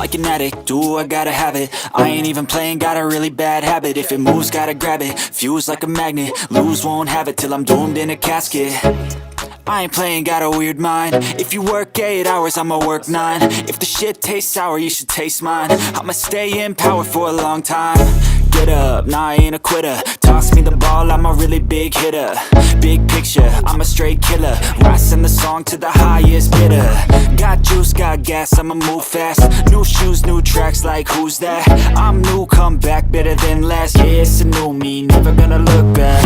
like an addict, ooh, I gotta have it. I ain't even playing, got a really bad habit. If it moves, gotta grab it, fuse like a magnet. Lose, won't have it till I'm doomed in a casket. I ain't playing, got a weird mind. If you work 8 hours, I'ma work 9. If the shit tastes sour, you should taste mine. I'ma stay in power for a long time. Get up, nah, I ain't a quitter. Toss me the ball, I'm a really big hitter. Big picture, I'm a straight killer. Rising the song to the highest bidder. Got juice, got gas, I'ma move fast. New shoes, new tracks, like who's that? I'm new, come back, better than last. Yeah, it's a new me, never gonna look back.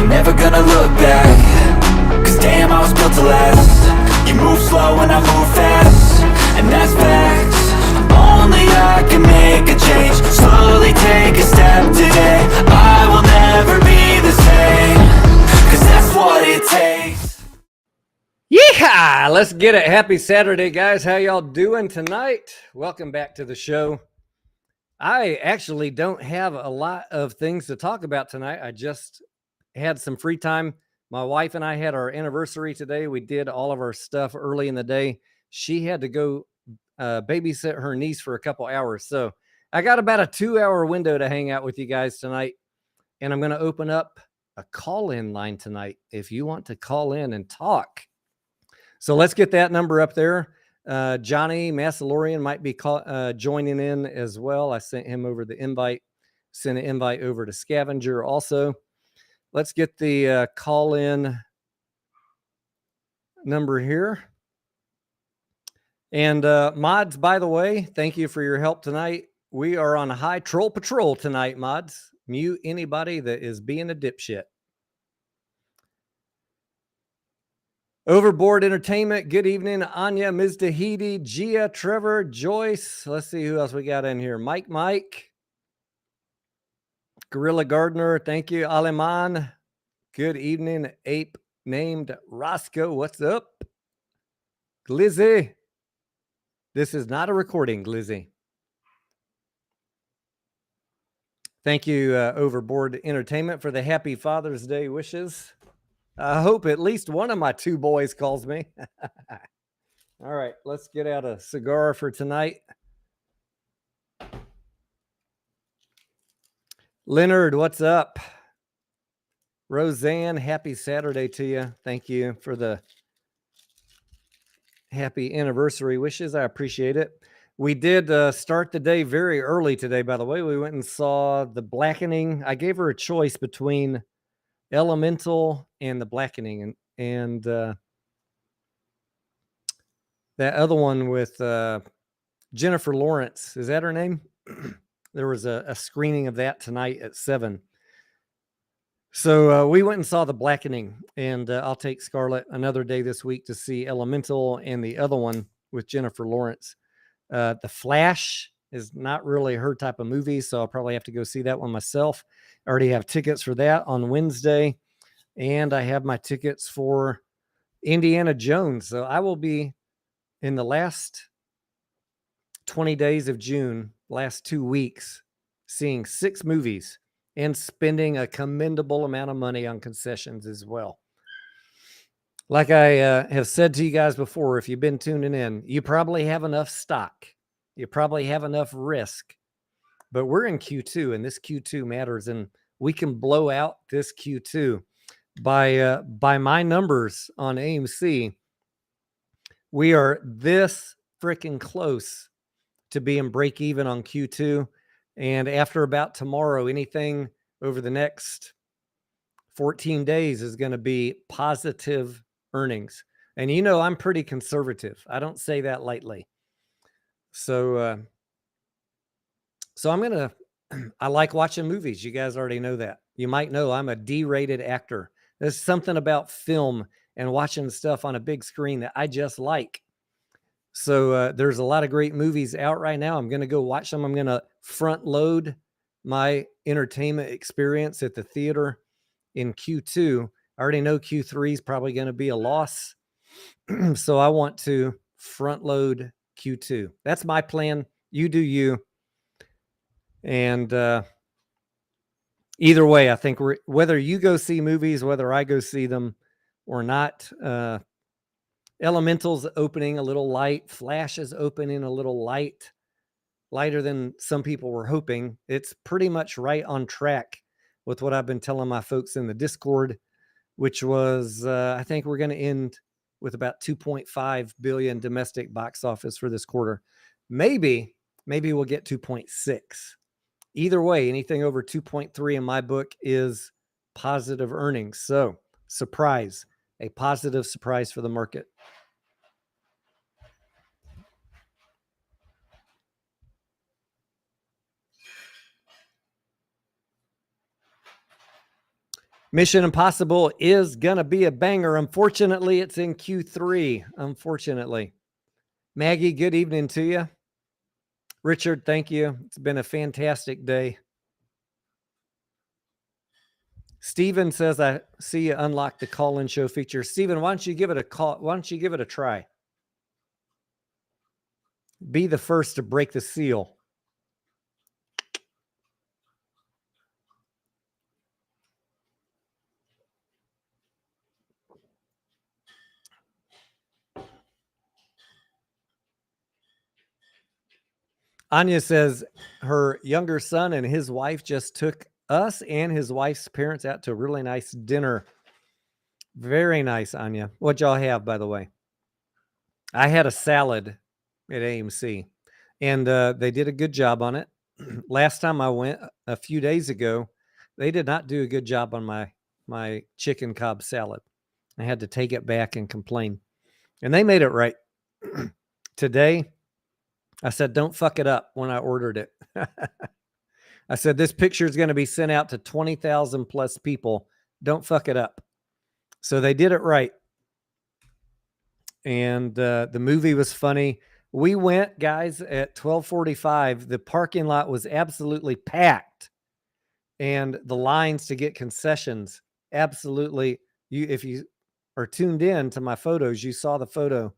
Never gonna look back. Cause damn, I was built to last. You move slow and I move fast, and that's facts. Only I can make a change. Slowly take a step today. I will never be the same, cause that's what it takes. Yeehaw! Let's get it. Happy Saturday, guys. How y'all doing tonight? Welcome back to the show. I actually don't have a lot of things to talk about tonight. I just had some free time. My wife and I had our anniversary today. We did all of our stuff early in the day. She had to go babysit her niece for a couple hours. So I got about a 2-hour window to hang out with you guys tonight. And I'm going to open up a call-in line tonight if you want to call in and talk. So let's get that number up there. Johnny Massalorian might be joining in as well. I sent him over the invite, sent an invite over to Scavenger also. Let's get the call-in number here. And mods, by the way, thank you for your help tonight. We are on a high troll patrol tonight, mods. Mute anybody that is being a dipshit. Overboard Entertainment, good evening. Anya, Ms. Tahiti, Gia, Trevor, Joyce. Let's see who else we got in here. Mike. Gorilla Gardener, thank you. Aleman, good evening. Ape named Roscoe, what's up? Glizzy. This is not a recording, Glizzy. Thank you, Overboard Entertainment, for the happy Father's Day wishes. I hope at least one of my 2 boys calls me. All right, let's get out a cigar for tonight. Leonard, what's up? Roseanne, happy Saturday to you. Thank you for the happy anniversary wishes. I appreciate it. We did start the day very early today, by the way. We went and saw The Blackening. I gave her a choice between Elemental and The Blackening, and that other one with Jennifer Lawrence. Is that her name? There was a screening of that tonight at 7. So we went and saw The Blackening, and I'll take Scarlett another day this week to see Elemental and the other one with Jennifer Lawrence. The Flash is not really her type of movie, so I'll probably have to go see that one myself. I already have tickets for that on Wednesday, and I have my tickets for Indiana Jones. So I will be in the last 20 days of June, last 2 weeks, seeing 6 movies and spending a commendable amount of money on concessions as well. Like I have said to you guys before, if you've been tuning in, you probably have enough stock. You probably have enough risk. But we're in Q2, and this Q2 matters, and we can blow out this Q2. By my numbers on AMC, we are this freaking close to being break even on Q2. And after about tomorrow, anything over the next 14 days is going to be positive earnings. And you know, I'm pretty conservative. I don't say that lightly. So I'm going to, I like watching movies. You guys already know that. You might know I'm a D-rated actor. There's something about film and watching stuff on a big screen that I just like. So there's a lot of great movies out right now. I'm going to go watch them. I'm going to front load my entertainment experience at the theater in Q2. I already know Q3 is probably going to be a loss. So I want to front load Q2. That's my plan. You do you. And either way, I think whether you go see movies, whether I go see them or not, Elemental's opening a little light. Flash is opening a little lighter than some people were hoping. It's pretty much right on track with what I've been telling my folks in the Discord, which was, I think we're going to end with about 2.5 billion domestic box office for this quarter. Maybe we'll get 2.6. Either way, anything over 2.3 in my book is positive earnings. So, surprise, a positive surprise for the market. Mission Impossible is going to be a banger. Unfortunately, it's in Q3. Unfortunately. Maggie, good evening to you. Richard, thank you. It's been a fantastic day. Steven says, I see you unlock the call-in show feature. Steven, why don't you give it a call? Why don't you give it a try? Be the first to break the seal. Anya says her younger son and his wife just took us and his wife's parents out to a really nice dinner. Very nice, Anya. What'd y'all have, by the way? I had a salad at AMC, and they did a good job on it. Last time I went a few days ago, they did not do a good job on my chicken Cobb salad. I had to take it back and complain, and they made it right. Today, I said, don't fuck it up when I ordered it. I said, this picture is going to be sent out to 20,000 plus people. Don't fuck it up. So they did it right. And the movie was funny. We went, guys, at 12:45. The parking lot was absolutely packed. And the lines to get concessions, absolutely. If you are tuned in to my photos, you saw the photo.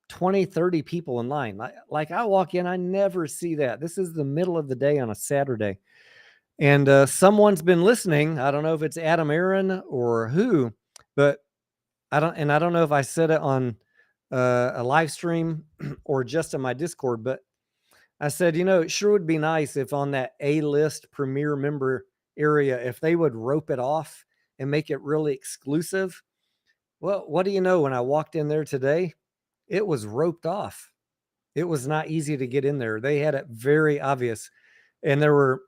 20, 30 people in line. Like I walk in, I never see that. This is the middle of the day on a Saturday. And someone's been listening. I don't know if it's Adam Aaron or who, but I don't know if I said it on a live stream or just in my Discord, but I said, it sure would be nice if on that A-list premier member area, if they would rope it off and make it really exclusive. Well, what do you know? When I walked in there today, it was roped off. It was not easy to get in there. They had it very obvious. And there were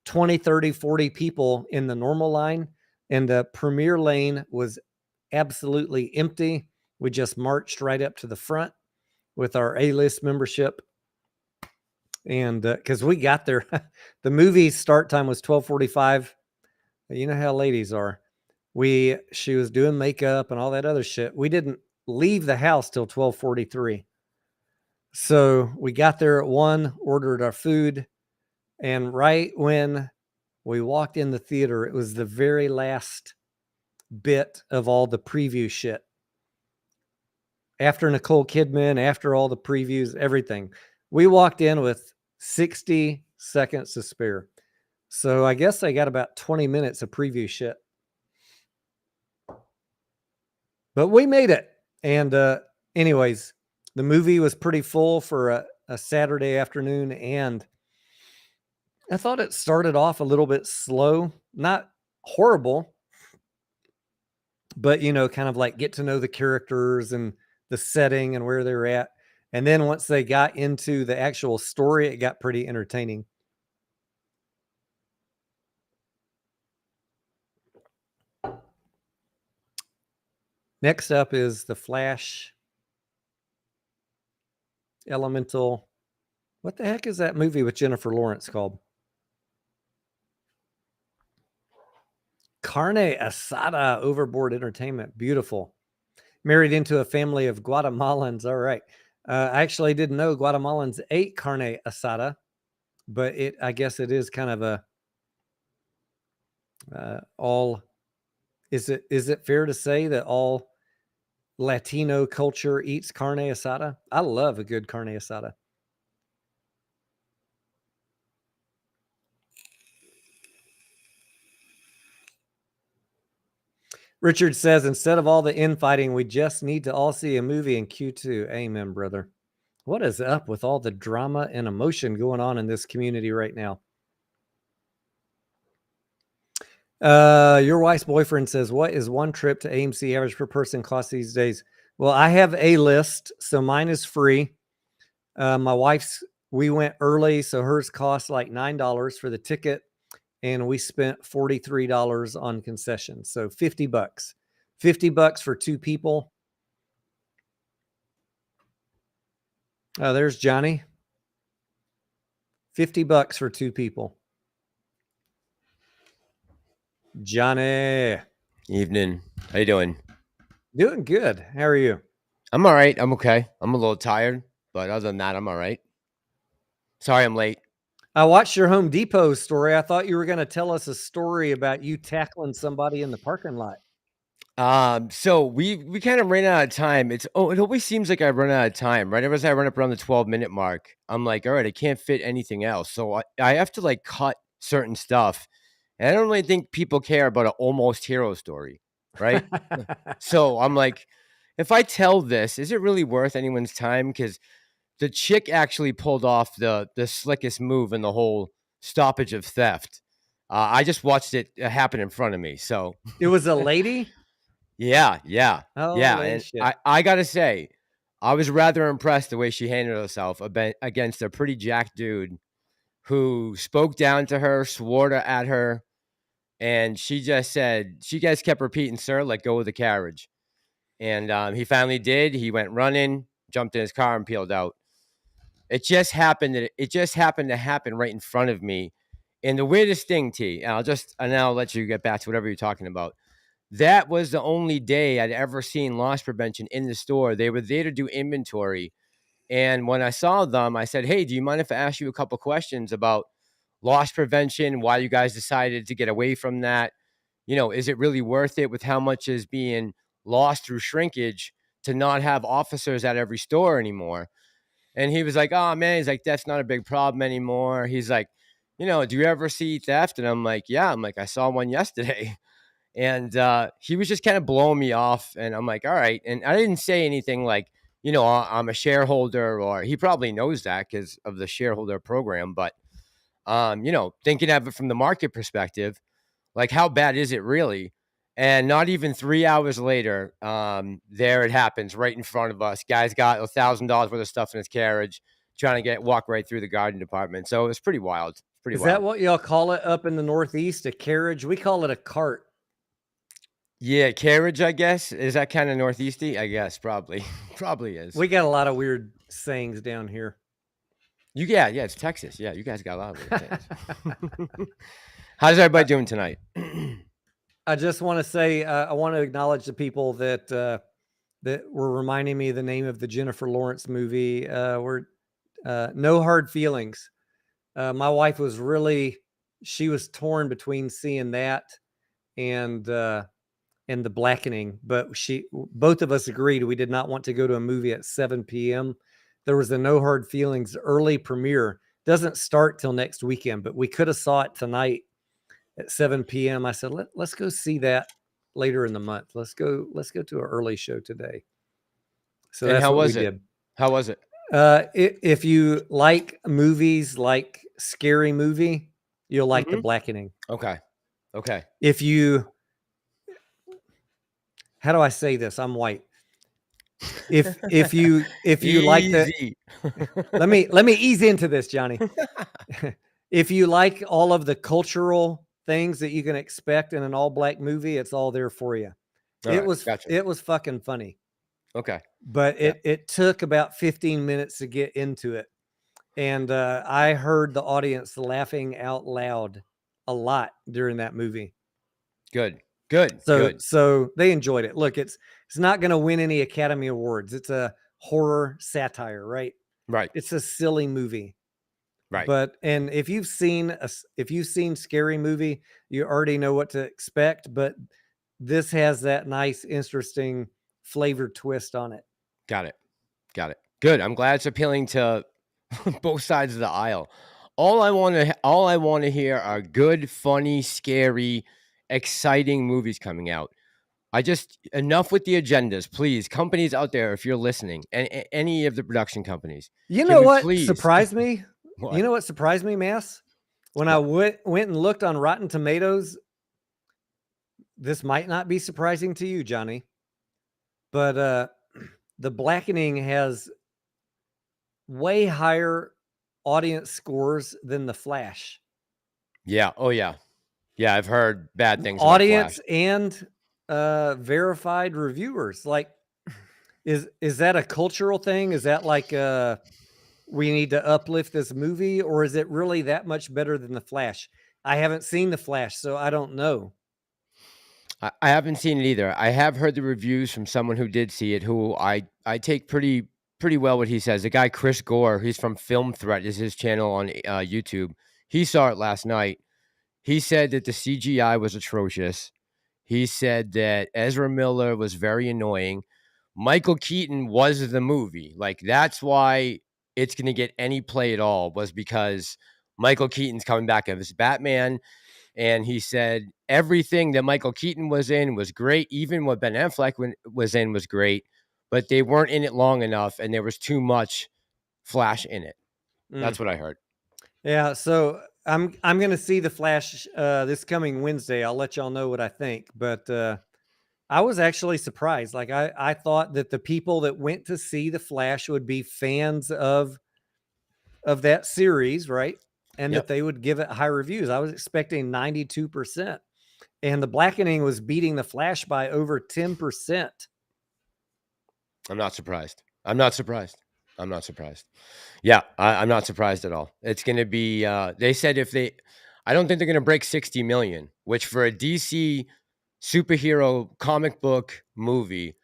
20, 30, 40 people in the normal line, and the premier lane was absolutely empty. We just marched right up to the front with our A-list membership. And because we got there, the movie start time was 12:45. You know how ladies are. She was doing makeup and all that other shit. We didn't leave the house till 12:43. So we got there at 1, ordered our food, and right when we walked in the theater, it was the very last bit of all the preview shit. After Nicole Kidman, after all the previews, everything. We walked in with 60 seconds to spare. So I guess I got about 20 minutes of preview shit. But we made it. And anyways, the movie was pretty full for a Saturday afternoon, and I thought it started off a little bit slow, not horrible, but kind of like get to know the characters and the setting and where they're at. And then once they got into the actual story, it got pretty entertaining. Next up is The Flash, Elemental. What the heck is that movie with Jennifer Lawrence called? Carne Asada, Overboard Entertainment. Beautiful. Married into a family of Guatemalans. All right. I actually didn't know Guatemalans ate carne asada, but I guess it is kind of a is it fair to say that all Latino culture eats carne asada? I love a good carne asada. Richard says, instead of all the infighting, we just need to all see a movie in Q2. Amen, brother. What is up with all the drama and emotion going on in this community right now? Your wife's boyfriend says, what is one trip to AMC average per person cost these days? Well, I have a list, so mine is free. My wife's, we went early, so hers cost like $9 for the ticket, and we spent $43 on concessions. So $50. $50 for two people. Oh, there's Johnny. $50 for two people. Johnny. Evening. How you doing? Doing good. How are you? I'm all right. I'm okay. I'm a little tired, but other than that, I'm all right. Sorry I'm late. I watched your Home Depot story. I thought you were going to tell us a story about you tackling somebody in the parking lot. So we kind of ran out of time. It always seems like I run out of time. Right as I run up around the 12-minute mark, I'm like, all right, I can't fit anything else. So I have to like cut certain stuff. And I don't really think people care about an almost hero story, right? So I'm like, if I tell this, is it really worth anyone's time? Because the chick actually pulled off the slickest move in the whole stoppage of theft. I just watched it happen in front of me. So It was a lady? yeah. Oh, And shit. I got to say, I was rather impressed the way she handled herself against a pretty jacked dude who spoke down to her, swore at her. And she just said, she guys kept repeating, sir, let go of the carriage. And he finally did. He went running, jumped in his car and peeled out. It just happened to happen right in front of me. And the weirdest thing, T, and I'll let you get back to whatever you're talking about. That was the only day I'd ever seen loss prevention in the store. They were there to do inventory. And when I saw them, I said, hey, do you mind if I ask you a couple questions about loss prevention, why you guys decided to get away from that? You know, is it really worth it with how much is being lost through shrinkage to not have officers at every store anymore? And he was like, oh, man, he's like, that's not a big problem anymore. He's like, you know, do you ever see theft? And I'm like, yeah. I'm like, I saw one yesterday. And he was just kind of blowing me off. And I'm like, all right. And I didn't say anything like, you know, I'm a shareholder, or he probably knows that because of the shareholder program. But, you know, thinking of it from the market perspective, like, how bad is it really? And not even 3 hours later, there it happens right in front of us. Guy's got $1,000 worth of stuff in his carriage, trying to walk right through the garden department. So it was pretty wild. Is that what y'all call it up in the Northeast? A carriage? We call it a cart. Yeah, carriage, I guess. Is that kind of Northeasty? I guess probably. Probably is. We got a lot of weird sayings down here. Yeah, it's Texas. Yeah, you guys got a lot of weird things. How's everybody doing tonight? I just want to say, I want to acknowledge the people that that were reminding me the name of the Jennifer Lawrence movie. No Hard Feelings. My wife was she was torn between seeing that and The Blackening, but both of us agreed we did not want to go to a movie at 7 p.m. There was a No Hard Feelings early premiere. Doesn't start till next weekend, but we could have saw it tonight at 7 p.m. I said, let's go see that later in the month. Let's go to an early show today. So that's what we did. How was it? If you like movies like Scary Movie, you'll like The Blackening. Okay. If you, how do I say this? I'm white. If you like the, let me ease into this, Johnny. If you like all of the cultural things that you can expect in an all black movie, it's all there for you. It was fucking funny. Okay. But it took about 15 minutes to get into it. And I heard the audience laughing out loud a lot during that movie. Good. So they enjoyed it. Look, it's not going to win any Academy Awards. It's a horror satire, right? Right. It's a silly movie. Right. But and if you've seen Scary Movie, you already know what to expect, but this has that nice, interesting flavored twist on it. Got it. Good. I'm glad it's appealing to both sides of the aisle. All I want to hear are good, funny, scary, exciting movies coming out. Enough with the agendas, please. Companies out there, if you're listening, and any of the production companies, You can know we what please? surprised me? What? You know what surprised me, Mass? When I went and looked on Rotten Tomatoes, this might not be surprising to you, Johnny, but The Blackening has way higher audience scores than The Flash. Yeah. Oh yeah. Yeah, I've heard bad things Audience about Flash. and verified reviewers. Like, is that a cultural thing? Is that like we need to uplift this movie, or is it really that much better than The Flash? I haven't seen The Flash, so I don't know. I haven't seen it either. I have heard the reviews from someone who did see it, who I take pretty well what he says. The guy Chris Gore, he's from Film Threat, is his channel on YouTube. He saw it last night. He said that the CGI was atrocious. He said that Ezra Miller was very annoying. Michael Keaton was the movie. Like, that's why it's going to get any play at all, was because Michael Keaton's coming back as Batman. And he said everything that Michael Keaton was in was great. Even what Ben Affleck was in was great, but they weren't in it long enough, and there was too much Flash in it. That's what I heard. Yeah, so I'm going to see The Flash this coming Wednesday. I'll let y'all know what I think. But I was actually surprised. Like, I thought that the people that went to see The Flash would be fans of that series, right? And that they would give it high reviews. I was expecting 92%. And The Blackening was beating The Flash by over 10%. I'm not surprised. I'm not surprised. Yeah, I'm not surprised at all. It's going to be, they said I don't think they're going to break 60 million, which for a DC superhero comic book movie,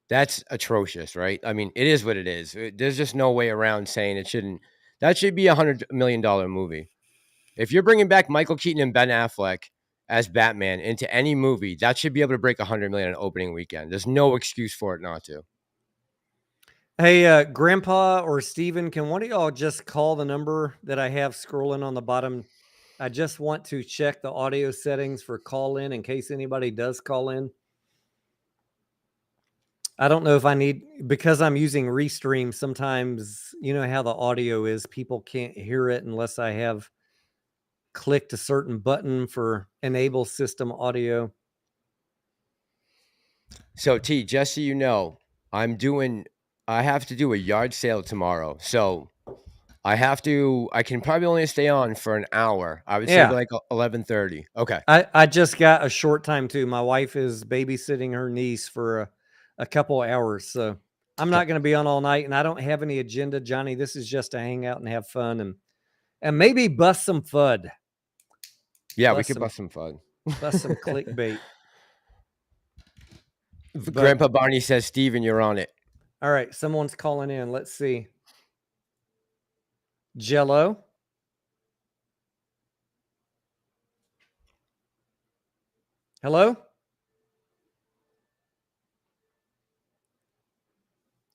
that's atrocious, right? I mean, it is what it is. There's just no way around saying it shouldn't. That should be $100 million movie. If you're bringing back Michael Keaton and Ben Affleck as Batman into any movie, that should be able to break 100 million on opening weekend. There's no excuse for it not to. Hey, Grandpa or Steven, can one of y'all just call the number that I have scrolling on the bottom? I just want to check the audio settings for call in case anybody does call in. I don't know if I need, because I'm using Restream, sometimes, you know how the audio is, people can't hear it unless I have clicked a certain button for enable system audio. So T, just so you know, I have to do a yard sale tomorrow. So I can probably only stay on for an hour. I would say like 11:30. Okay. I just got a short time too. My wife is babysitting her niece for a couple hours. So I'm not going to be on all night, and I don't have any agenda, Johnny. This is just to hang out and have fun and maybe bust some FUD. Yeah, we could bust some FUD. Bust some clickbait. Grandpa Barney says, Steven, you're on it. All right. Someone's calling in. Let's see. Jello. Hello?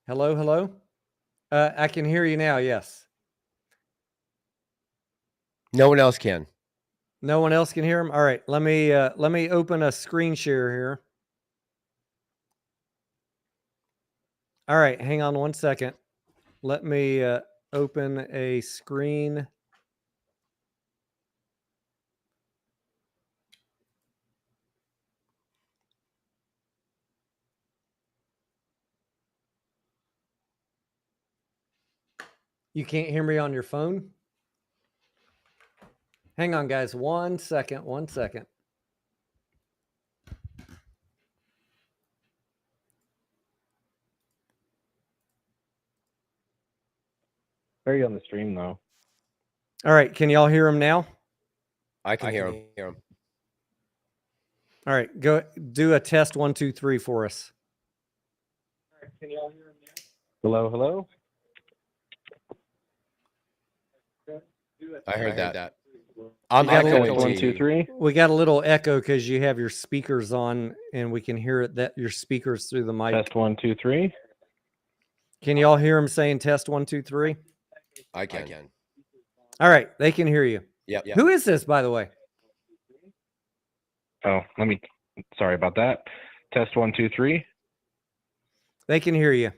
Hello? I can hear you now, yes. No one else can. No one else can hear him? All right, let me open a screen share here. All right, hang on one second. Let me open a screen. You can't hear me on your phone? Hang on, guys. 1 second. 1 second. Very on the stream, though. All right. Can y'all hear him now? I can hear him. All right. Go do a test 1, 2, 3 for us. All right, can y'all hear him now? Hello? I heard that. I'm echoing. 1, 2, 3. We got a little echo because you have your speakers on, and we can hear it that your speakers through the mic. Test 1, 2, 3. Can y'all hear him saying test 1, 2, 3? I can. All right, they can hear you. Yep. Who is this, by the way? Oh, sorry about that. Test 1, 2, 3. They can hear you.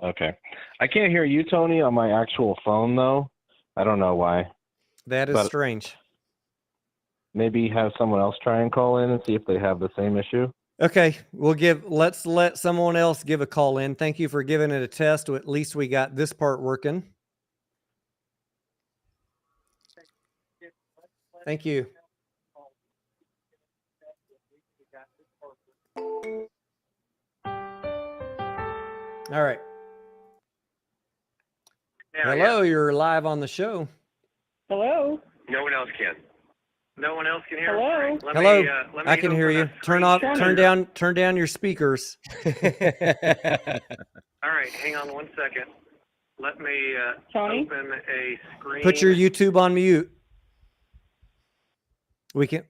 Okay. I can't hear you, Tony, on my actual phone, though. I don't know why. That is But- strange. Maybe have someone else try and call in and see if they have the same issue. Okay, let's let someone else give a call in. Thank you for giving it a test. At least we got this part working. Thank you. All right. Hello, you're live on the show. Hello. No one else can. No one else can hear. Hello. Hello. Let me I can hear open you. a Turn down your speakers. All right, hang on 1 second. Let me Tony? open a screen. Put your YouTube on mute.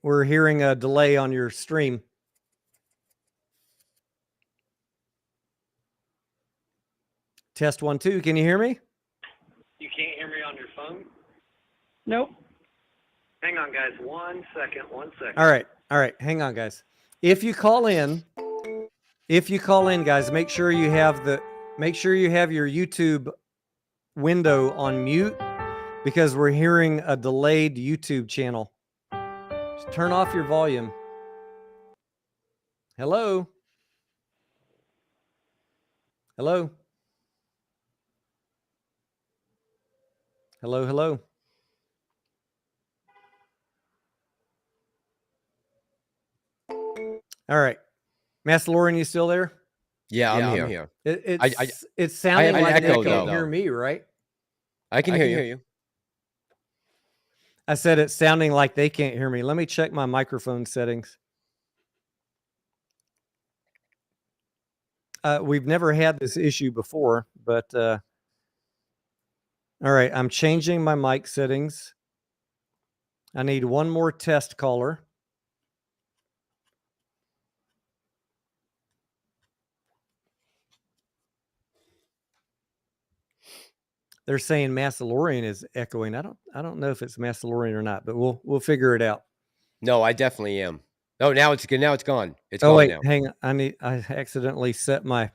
We're hearing a delay on your stream. Test 1, 2. Can you hear me? You can't hear me on your phone? Nope. Hang on, guys. 1 second. 1 second. All right. Hang on, guys. If you call in, guys, make sure you have your YouTube window on mute because we're hearing a delayed YouTube channel. Just turn off your volume. Hello? Hello? Hello, hello. All right. Massalorian, you still there? Yeah, I'm here. It's sounding an like they echo, can't though. hear me, right? I can hear you. I said it's sounding like they can't hear me. Let me check my microphone settings. We've never had this issue before, but all right, I'm changing my mic settings. I need one more test caller. They're saying Massalorian is echoing. I don't know if it's Massalorian or not, but we'll figure it out. No, I definitely am. Oh, now it's good. Now it's gone. It's Oh gone wait, now. hang on. I accidentally set my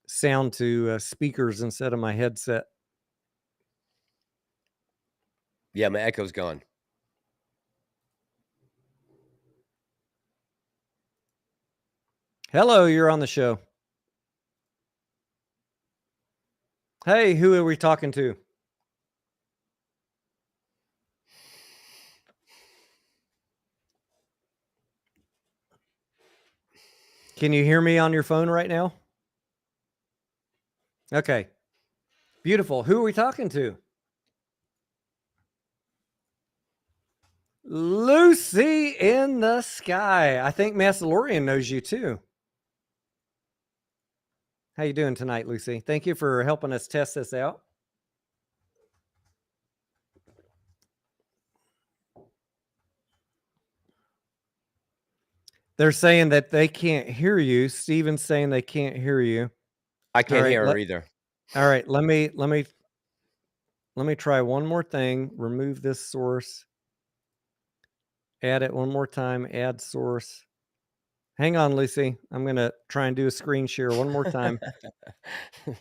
sound to speakers instead of my headset. Yeah, my echo's gone. Hello, you're on the show. Hey, who are we talking to? Can you hear me on your phone right now? Okay. Beautiful. Who are we talking to? Lucy in the sky. I think Massalorian knows you too. How you doing tonight, Lucy? Thank you for helping us test this out. They're saying that they can't hear you. Steven's saying they can't hear you. I can't right, hear her either. All right, let me try one more thing. Remove this source. Add it one more time. Add source. Hang on, Lucy. I'm going to try and do a screen share one more time.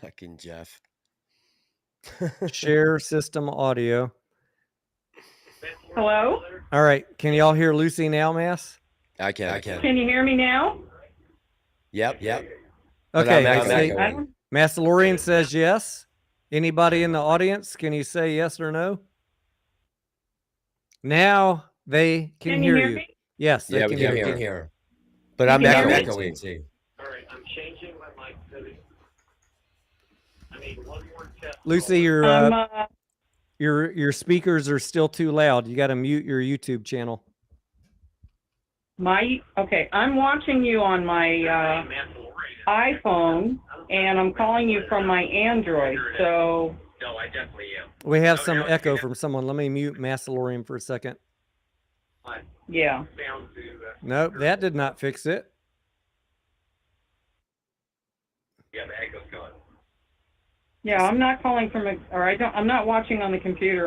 Fucking Jeff. Share system audio. Hello. All right. Can y'all hear Lucy now, Mass? I can. Can you hear me now? Yep. But Okay. I'm I see. echoing. Massalorian says yes. Anybody in the audience, can you say yes or no? Now they can hear you. me? Yes, they Yeah, can we hear can you. hear her. But I'm can hear me? echoing too. All right, I'm changing my mic settings. I need one more test. Lucy, your speakers are still too loud. You got to mute your YouTube channel. Okay, I'm watching you on my iPhone, and I'm calling you from my Android. So No, I definitely am. We have Oh, some now echo it's- from someone. Let me mute Massalorian for a second. yeah. Sound to Nope, that did not fix it. yeah, the echo's gone. Yeah, I'm not calling from I'm not watching on the computer.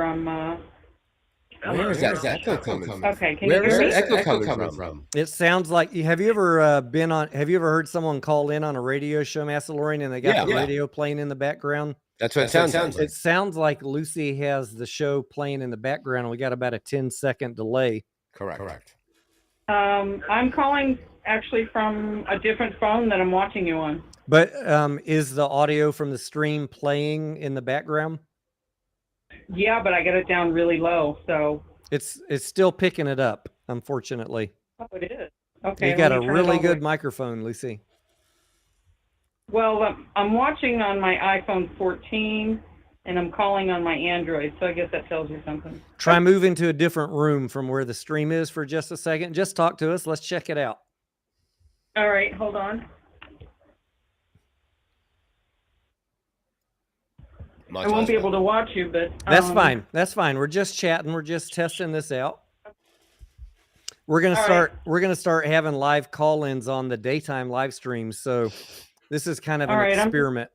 Where is that echo coming from? Okay, can you Where is hear me? that echo coming from? It sounds like have you ever have you ever heard someone call in on a radio show, Massalorian, and they got the radio playing in the background? That's what it sounds like. It sounds like Lucy has the show playing in the background. We got about a 10-second delay. Correct. I'm calling actually from a different phone that I'm watching you on. But is the audio from the stream playing in the background? Yeah, but I got it down really low, so. It's still picking it up, unfortunately. Oh, it is. Okay. You got a let me turn it really all the good way- microphone, Lucy. Well, I'm watching on my iPhone 14, and I'm calling on my Android, so I guess that tells you something. Try moving to a different room from where the stream is for just a second. Just talk to us. Let's check it out. All right, hold on. I won't be able to watch you, but That's fine. That's fine. We're just chatting. We're just testing this out. We're gonna start having live call-ins on the daytime live streams. So this is kind of an experiment.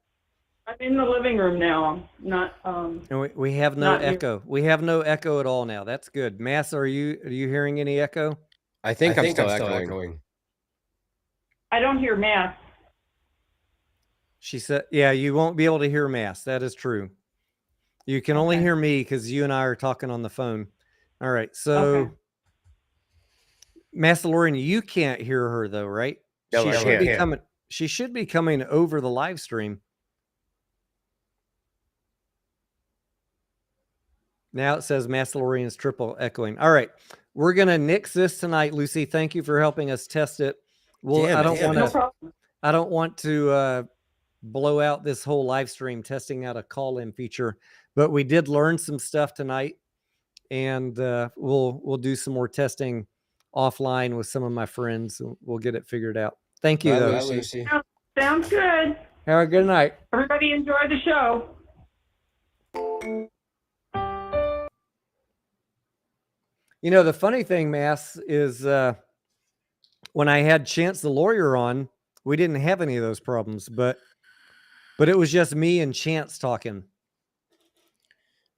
I'm in the living room now. I'm not. And we have no echo. We have no echo at all now. That's good. Mass, are you hearing any echo? I think I'm still echoing. I don't hear Matt. She said, yeah, you won't be able to hear Mass. That is true. You can only hear me because you and I are talking on the phone. All right. So, Massalorian, you can't hear her though, right? No, she I should be can't. coming. She should be coming over the live stream. Now it says Massalorian's triple echoing. All right. We're going to nix this tonight, Lucy. Thank you for helping us test it. Well, I don't want to blow out this whole live stream testing out a call-in feature, but we did learn some stuff tonight, and we'll do some more testing offline with some of my friends. We'll get it figured out. Thank you, though. Lucy. Sounds good. Have a good night. Everybody enjoy the show. You know, the funny thing, Mass, is when I had Chance the lawyer on, we didn't have any of those problems, but it was just me and Chance talking.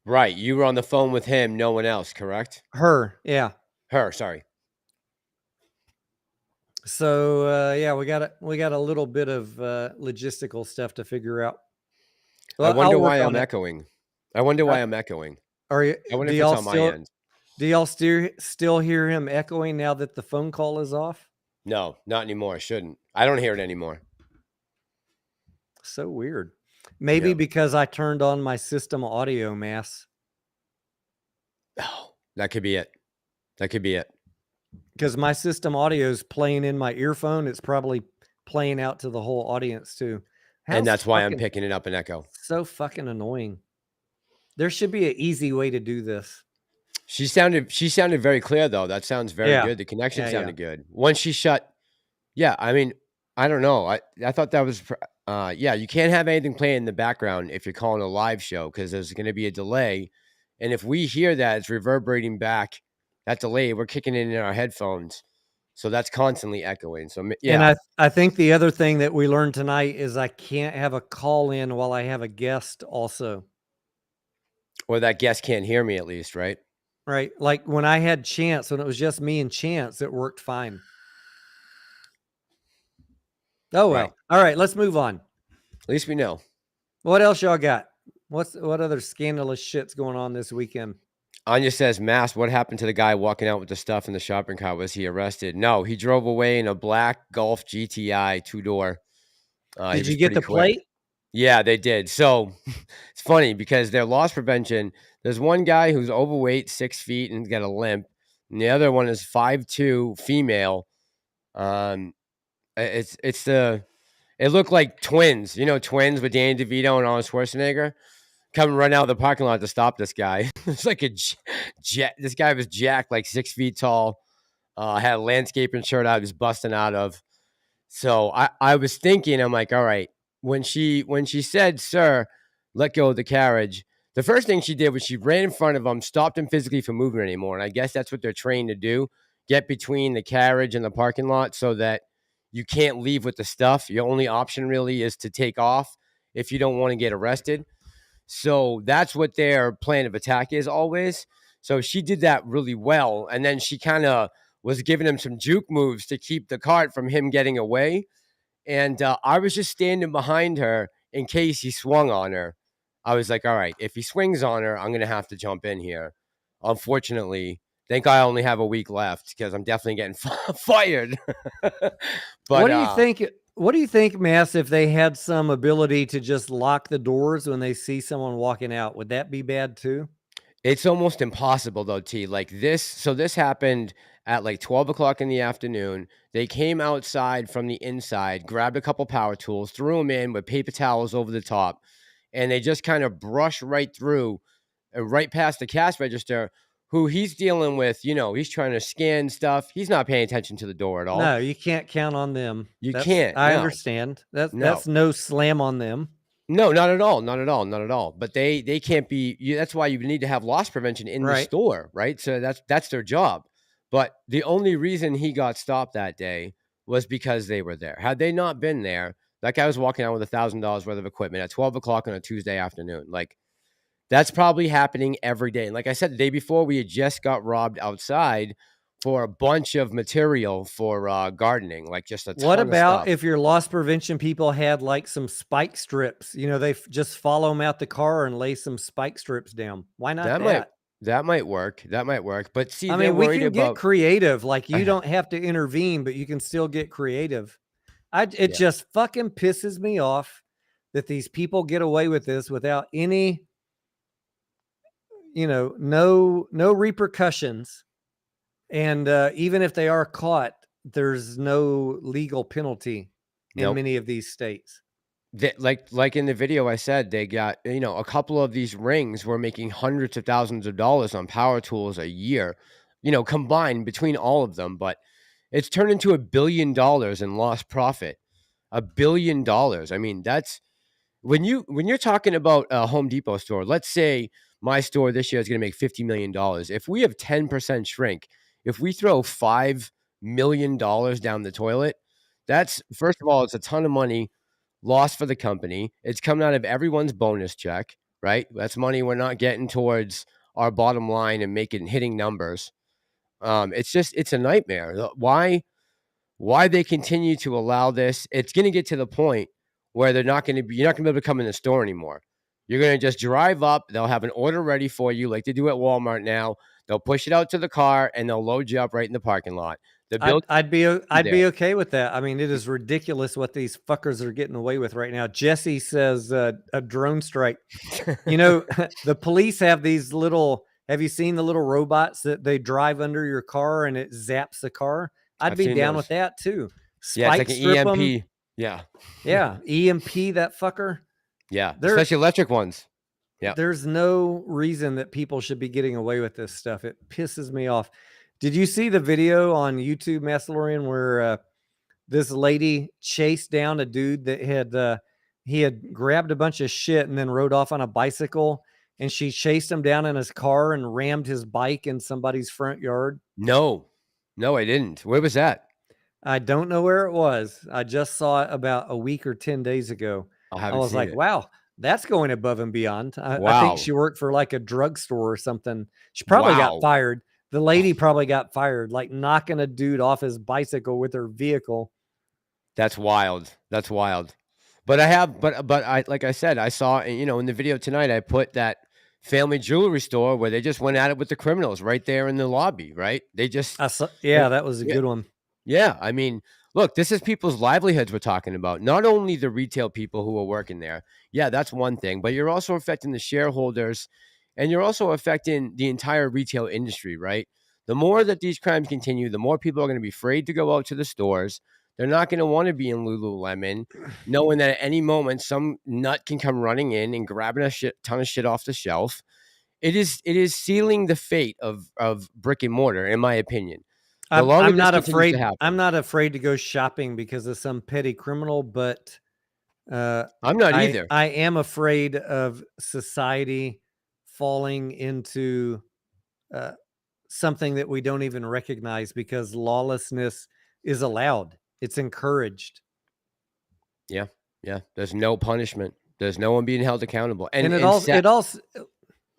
Right. You were on the phone with him, no one else, correct? Her, yeah. Her, sorry. So yeah, we got a little bit of logistical stuff to figure out. Well, I wonder why I'm echoing. I wonder why I'm echoing. Are you? I wonder if it's on my end. Do y'all still hear him echoing now that the phone call is off? No, not anymore. I shouldn't. I don't hear it anymore. So weird. Maybe because I turned on my system audio, Mass. Oh, that could be it. That could be it. Because my system audio is playing in my earphone. It's probably playing out to the whole audience too. And that's why I'm picking it up in echo. So fucking annoying. There should be an easy way to do this. She sounded very clear though. That sounds very good. The connection sounded good. Once she shut, I mean, I don't know. I thought that was, you can't have anything playing in the background if you're calling a live show because there's going to be a delay. And if we hear that, it's reverberating back. That delay, we're kicking it in our headphones. So that's constantly echoing. So, yeah. And I think the other thing that we learned tonight is I can't have a call in while I have a guest also. Or that guest can't hear me at least, right? Right. Like when I had Chance, when it was just me and Chance, it worked fine. Oh, well. Right. All right. Let's move on. At least we know. What else y'all got? What other scandalous shit's going on this weekend? Anya says, Mass, what happened to the guy walking out with the stuff in the shopping cart? Was he arrested? No, he drove away in a black Golf GTI 2-door. Did you get the plate? Yeah, they did. So it's funny because their loss prevention, there's one guy who's overweight, 6 feet, and got a limp. And the other one is 5'2", female. It looked like twins, twins with Danny DeVito and Arnold Schwarzenegger. Come run out of the parking lot to stop this guy. It's like a jet. This guy was jacked, like 6 feet tall. Had a landscaping shirt I was busting out of. So I was thinking, I'm like, all right. When she said, sir, let go of the carriage, the first thing she did was she ran in front of him, stopped him physically from moving anymore. And I guess that's what they're trained to do. Get between the carriage and the parking lot so that you can't leave with the stuff. Your only option really is to take off if you don't want to get arrested. So that's what their plan of attack is always. So she did that really well. And then she kind of was giving him some juke moves to keep the cart from him getting away. And I was just standing behind her in case he swung on her. I was like, all right, if he swings on her, I'm going to have to jump in here. Unfortunately, think I only have a week left because I'm definitely getting fired. But what do you think? What do you think, Mass, if they had some ability to just lock the doors when they see someone walking out? Would that be bad too? It's almost impossible though, T. Like this. So this happened at like 12 o'clock in the afternoon. They came outside from the inside, grabbed a couple power tools, threw them in with paper towels over the top, and they just kind of brushed right through, right past the cash register, who he's dealing with. You know, he's trying to scan stuff. He's not paying attention to the door at all. No, you can't count on them. You can't. I No. understand. That's no slam on them. No, not at all. Not at all. Not at all. But they can't be. That's why you need to have loss prevention in the store, right? So that's their job. But the only reason he got stopped that day was because they were there. Had they not been there, that guy was walking out with $1,000 worth of equipment at 12 o'clock on a Tuesday afternoon. Like, that's probably happening every day. And like I said, the day before, we had just got robbed outside for a bunch of material for gardening, like just a ton What of about stuff. if your loss prevention people had like some spike strips? You know, they just follow them out the car and lay some spike strips down. Why not that? That might work. That might work. But see, I they're mean, we worried can get about creative. Like, you don't have to intervene, but you can still get creative. It just fucking pisses me off that these people get away with this without any, you know, no repercussions. And even if they are caught, there's no legal penalty in many of these states. like in the video I said, they got, you know, a couple of these rings were making hundreds of thousands of dollars on power tools a year, you know, combined between all of them. But it's turned into $1 billion in lost profit. $1 billion. I mean, that's when you're talking about a Home Depot store. Let's say my store this year is going to make $50 million. If we have 10% shrink, if we throw $5 million down the toilet, that's, first of all, it's a ton of money lost for the company. It's coming out of everyone's bonus check, right? That's money we're not getting towards our bottom line and hitting numbers. It's a nightmare. Why they continue to allow this? It's going to get to the point where you're not going to be able to come in the store anymore. You're going to just drive up. They'll have an order ready for you, like they do at Walmart now. They'll push it out to the car and they'll load you up right in the parking lot. I'd be okay with that. I mean, it is ridiculous what these fuckers are getting away with right now. Jesse says a drone strike. You know, the police have these little. Have you seen the little robots that they drive under your car and it zaps the car? I've be down with that too. Yeah, it's like an EMP. Yeah, EMP that fucker. Yeah, especially electric ones. Yeah, there's no reason that people should be getting away with this stuff. It pisses me off. Did you see the video on YouTube, Massalorian, where this lady chased down a dude that had grabbed a bunch of shit and then rode off on a bicycle, and she chased him down in his car and rammed his bike in somebody's front yard? No, I didn't. Where was that? I don't know where it was. I just saw it about a week or 10 days ago. I was like, wow, that's going above and beyond. I think she worked for like a drugstore or something. She probably got fired. The lady probably got fired, like knocking a dude off his bicycle with her vehicle. That's wild. That's wild. But I like I said, I saw, you know, in the video tonight, I put that family jewelry store where they just went at it with the criminals right there in the lobby, right? They just that was a good one. Yeah, I mean, look, this is people's livelihoods we're talking about. Not only the retail people who are working there. Yeah, that's one thing, but you're also affecting the shareholders. And you're also affecting the entire retail industry, right? The more that these crimes continue, the more people are going to be afraid to go out to the stores. They're not going to want to be in Lululemon, knowing that at any moment some nut can come running in and grabbing a ton of shit off the shelf. It is sealing the fate of brick and mortar, in my opinion. I'm not afraid. I'm not afraid to go shopping because of some petty criminal, but I'm not either. I am afraid of society falling into something that we don't even recognize because lawlessness is allowed. It's encouraged. Yeah. There's no punishment. There's no one being held accountable. And it also,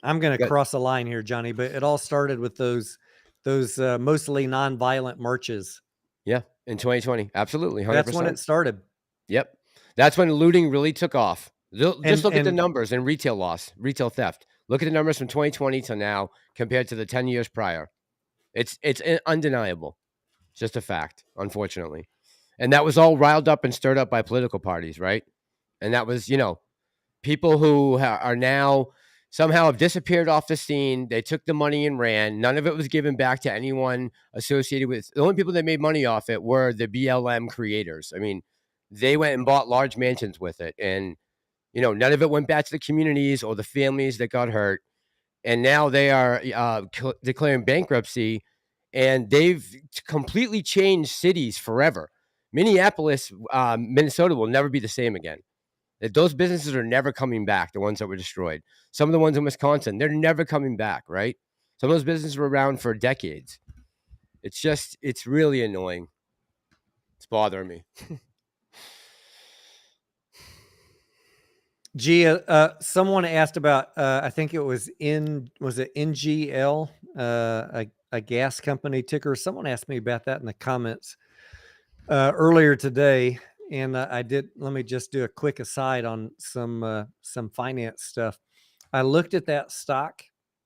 I'm going to cross a line here, Johnny, but it all started with those mostly nonviolent marches. Yeah, in 2020. Absolutely. 100%. That's when it started. Yep. That's when looting really took off. Just look at the numbers and retail loss, retail theft. Look at the numbers from 2020 to now compared to the 10 years prior. It's undeniable. It's just a fact, unfortunately. And that was all riled up and stirred up by political parties, right? And that was, people who are now somehow have disappeared off the scene. They took the money and ran. None of it was given back to anyone associated with. The only people that made money off it were the BLM creators. I mean, they went and bought large mansions with it. And, none of it went back to the communities or the families that got hurt. And now they are declaring bankruptcy, and they've completely changed cities forever. Minneapolis, Minnesota will never be the same again. Those businesses are never coming back, the ones that were destroyed. Some of the ones in Wisconsin, they're never coming back, right? Some of those businesses were around for decades. It's really annoying. It's bothering me. Gee, someone asked about, I think it was NGL, a gas company ticker. Someone asked me about that in the comments earlier today. And let me just do a quick aside on some finance stuff. I looked at that stock.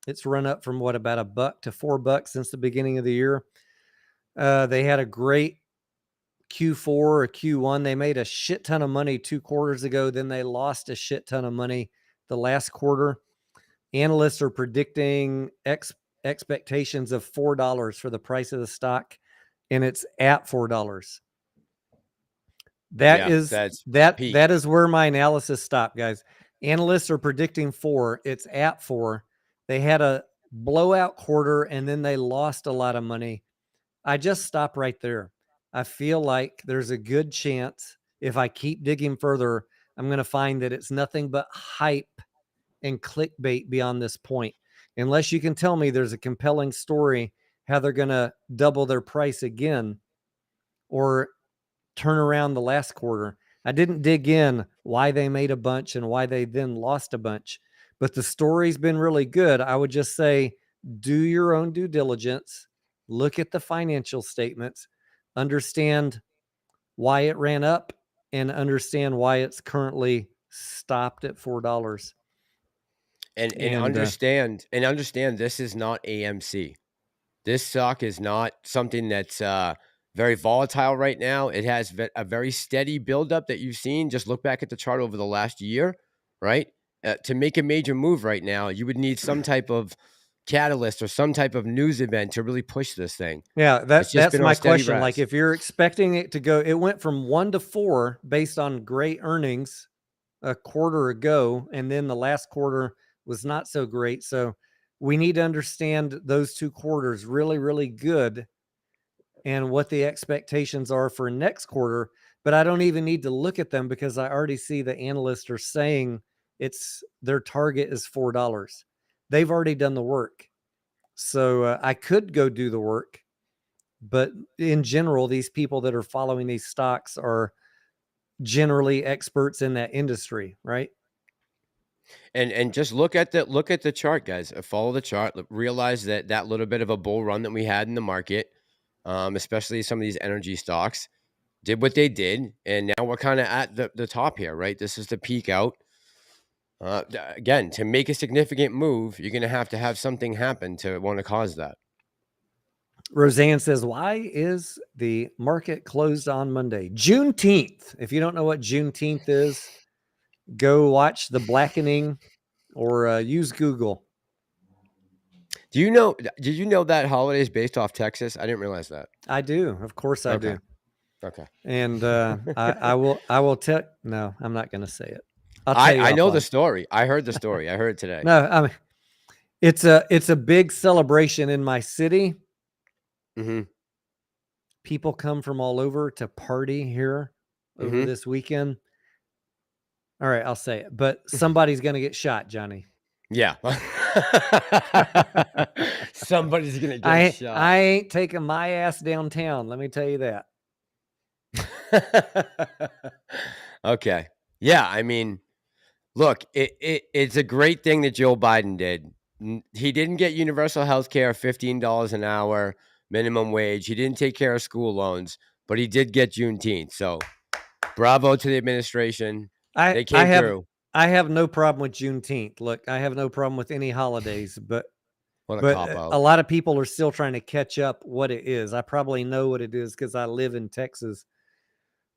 It's run up from about $1 to $4 since the beginning of the year. They had a great Q4 or Q1. They made a shit ton of money 2 quarters ago. Then they lost a shit ton of money the last quarter. Analysts are predicting expectations of $4 for the price of the stock, and it's at $4. That is where my analysis stopped, guys. Analysts are predicting 4. It's at 4. They had a blowout quarter, and then they lost a lot of money. I just stop right there. I feel like there's a good chance if I keep digging further, I'm going to find that it's nothing but hype and clickbait beyond this point. Unless you can tell me there's a compelling story how they're going to double their price again or turn around the last quarter. I didn't dig in why they made a bunch and why they then lost a bunch, but the story's been really good. I would just say, do your own due diligence, look at the financial statements, understand why it ran up, and understand why it's currently stopped at $4. And understand this is not AMC. This stock is not something that's very volatile right now. It has a very steady buildup that you've seen. Just look back at the chart over the last year, right? To make a major move right now, you would need some type of catalyst or some type of news event to really push this thing. Yeah, that's my question. Like, if you're expecting it to go, it went from 1 to 4 based on great earnings a quarter ago, and then the last quarter was not so great. So we need to understand those 2 quarters really, really good and what the expectations are for next quarter. But I don't even need to look at them because I already see the analysts are saying their target is $4. They've already done the work. So I could go do the work. But in general, these people that are following these stocks are generally experts in that industry, right? And just look at the chart, guys. Follow the chart. Realize that little bit of a bull run that we had in the market, especially some of these energy stocks, did what they did, and now we're kind of at the top here, right? This is the peak out. Again, to make a significant move, you're going to have something happen to want to cause that. Roseanne says, why is the market closed on Monday? Juneteenth. If you don't know what Juneteenth is, go watch The Blackening or use Google. Did you know that holiday is based off Texas? I didn't realize that. I do. Of course I do. Okay. And I will tell. No, I'm not going to say it. I know the story. I heard the story. I heard it today. No, I mean, it's a big celebration in my city. Mm-hmm. People come from all over to party here over this weekend. All right, I'll say it, but somebody's going to get shot, Johnny. Yeah. Somebody's going to get shot. I ain't taking my ass downtown. Let me tell you that. Okay. Yeah. I mean, Look, it's a great thing that Joe Biden did. He didn't get universal health care, $15 an hour, minimum wage. He didn't take care of school loans, but he did get Juneteenth. So bravo to the administration. They came through. I have no problem with Juneteenth. Look, I have no problem with any holidays, but What a cop out. a lot of people are still trying to catch up what it is. I probably know what it is because I live in Texas.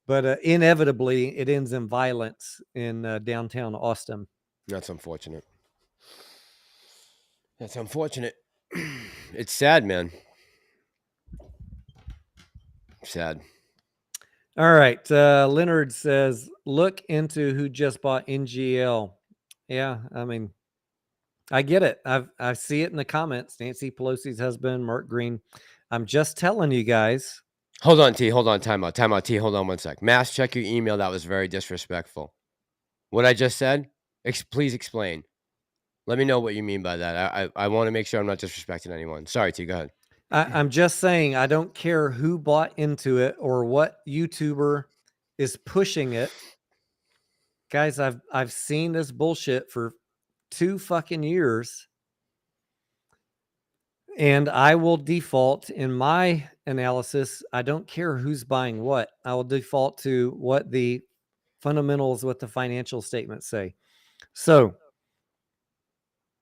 But inevitably, it ends in violence in downtown Austin. That's unfortunate. That's unfortunate. It's sad, man. Sad. All right. Leonard says, look into who just bought NGL. Yeah, I mean, I get it. I see it in the comments. Nancy Pelosi's husband, Mark Green. I'm just telling you guys. Hold on, T. Hold on. Time out. T. Hold on 1 sec. Mass, check your email. That was very disrespectful. What I just said? Please explain. Let me know what you mean by that. I want to make sure I'm not disrespecting anyone. Sorry, T. Go ahead. I'm just saying I don't care who bought into it or what YouTuber is pushing it. Guys, I've seen this bullshit for 2 fucking years. And I will default in my analysis. I don't care who's buying what. I will default to what the fundamentals, what the financial statements say. So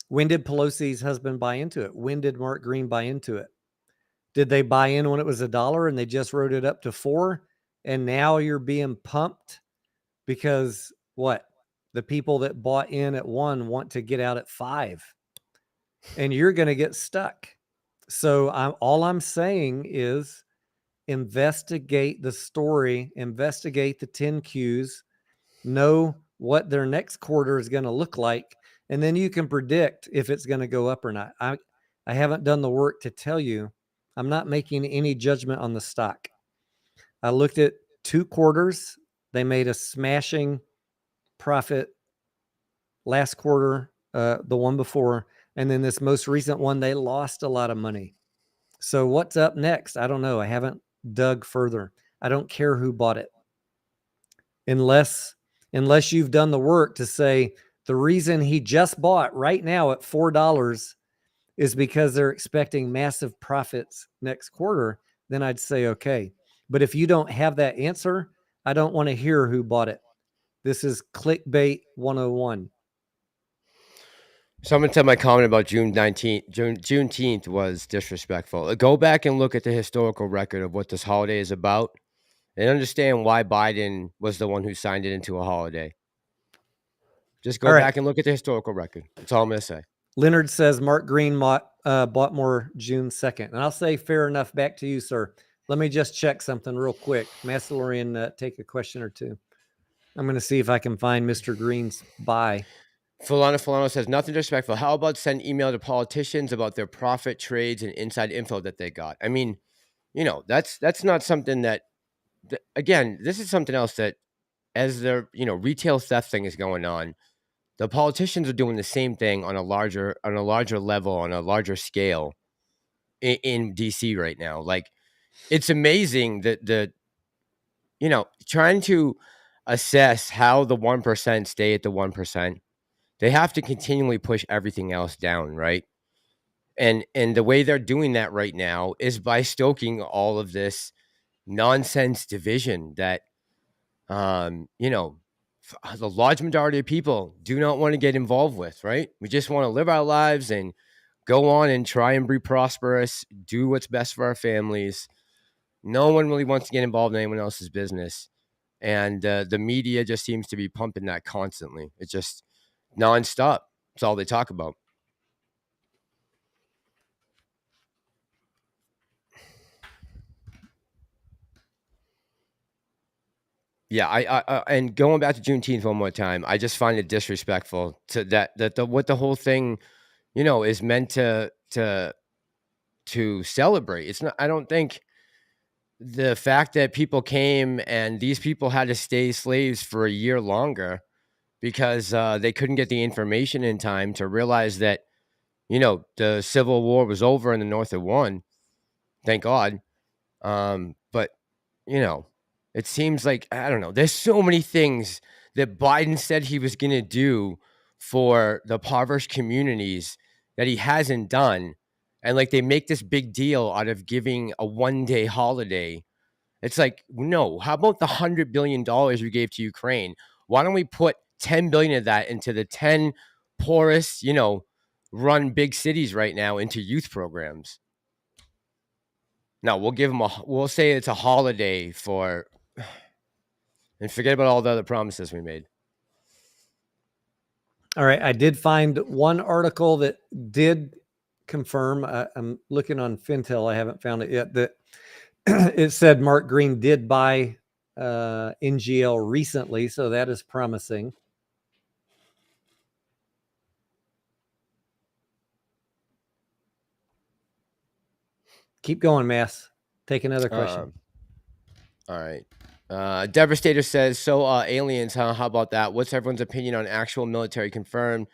when did Pelosi's husband buy into it? When did Mark Green buy into it? Did they buy in when it was $1 and they just wrote it up to $4? And now you're being pumped because what? The people that bought in at 1 want to get out at 5. And you're going to get stuck. So all I'm saying is investigate the story, investigate the 10 Qs, know what their next quarter is going to look like, and then you can predict if it's going to go up or not. I haven't done the work to tell you. I'm not making any judgment on the stock. I looked at 2 quarters. They made a smashing profit last quarter, the one before, and then this most recent one, they lost a lot of money. So what's up next? I don't know. I haven't dug further. I don't care who bought it. Unless you've done the work to say the reason he just bought right now at $4 is because they're expecting massive profits next quarter, then I'd say, okay. But if you don't have that answer, I don't want to hear who bought it. This is clickbait 101. Someone said my comment about Juneteenth was disrespectful. Go back and look at the historical record of what this holiday is about and understand why Biden was the one who signed it into a holiday. Just go back and look at the historical record. That's all I'm going to say. Leonard says Mark Green bought more June 2nd. And I'll say fair enough. Back to you, sir. Let me just check something real quick. Massalorian, take a question or two. I'm going to see if I can find Mr. Green's buy. Fulano says, nothing disrespectful. How about send email to politicians about their profit trades and inside info that they got? I mean, that's not something that, again, this is something else that as the, retail theft thing is going on, the politicians are doing the same thing on a larger level, on a larger scale in DC right now. Like, it's amazing that trying to assess how the 1% stay at the 1%. They have to continually push everything else down, right? And the way they're doing that right now is by stoking all of this nonsense division that, the large majority of people do not want to get involved with, right? We just want to live our lives and go on and try and be prosperous, do what's best for our families. No one really wants to get involved in anyone else's business. And the media just seems to be pumping that constantly. It's just nonstop. That's all they talk about. Yeah, I and going back to Juneteenth one more time, I just find it disrespectful to what the whole thing, is meant to celebrate. It's not. I don't think the fact that people came and these people had to stay slaves for a year longer because they couldn't get the information in time to realize that, the Civil War was over and the North had won. Thank God. But, it seems like, I don't know, there's so many things that Biden said he was going to do for the impoverished communities that he hasn't done. And like they make this big deal out of giving a 1-day holiday. It's like, no, how about the $100 billion we gave to Ukraine? Why don't we put 10 billion of that into the 10 poorest, run big cities right now into youth programs? No, we'll say it's a holiday and forget about all the other promises we made. All right. I did find one article that did confirm. I'm looking on Fintel. I haven't found it yet. That it said Mark Green did buy NGL recently. So that is promising. Keep going, Mass. Take another question. All right. Devastator says, so aliens, huh? How about that? What's everyone's opinion on actual military confirmed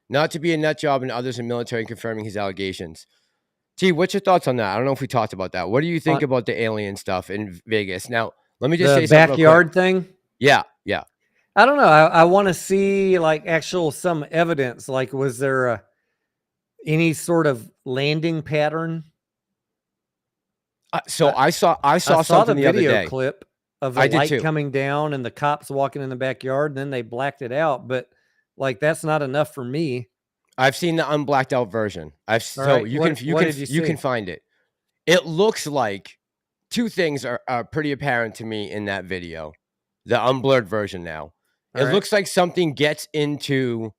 not to be a nut job and others in military confirming his allegations? T, what's your thoughts on that? I don't know if we talked about that. What do you think about the alien stuff in Vegas? Now, let me just say something. The backyard thing? Yeah. I don't know. I want to see like some evidence. Like, was there any sort of landing pattern? So I saw something the other day. Clip of the light coming down and the cops walking in the backyard, and then they blacked it out. But like, that's not enough for me. I've seen the unblacked out version. You can find it. It looks like two things are pretty apparent to me in that video. The unblurred version now. It looks like something gets into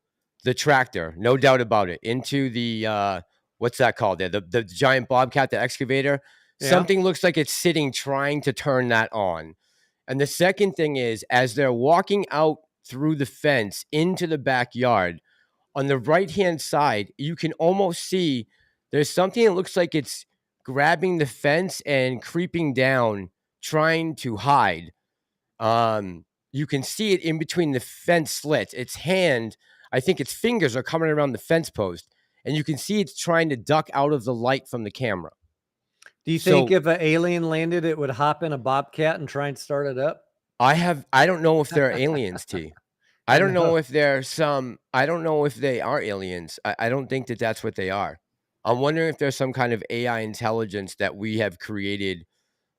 the tractor, no doubt about it. Into the what's that called there? The giant bobcat, the excavator. Yeah. Something looks like it's sitting trying to turn that on. And the second thing is, as they're walking out through the fence into the backyard, on the right-hand side, you can almost see there's something that looks like it's grabbing the fence and creeping down, trying to hide. You can see it in between the fence slits. Its hand, I think its fingers are coming around the fence post, and you can see it's trying to duck out of the light from the camera. Do you think if an alien landed, it would hop in a bobcat and try and start it up? I don't know if they're aliens, T. I don't know if I don't know if they are aliens. I don't think that that's what they are. I'm wondering if there's some kind of AI intelligence that we have created.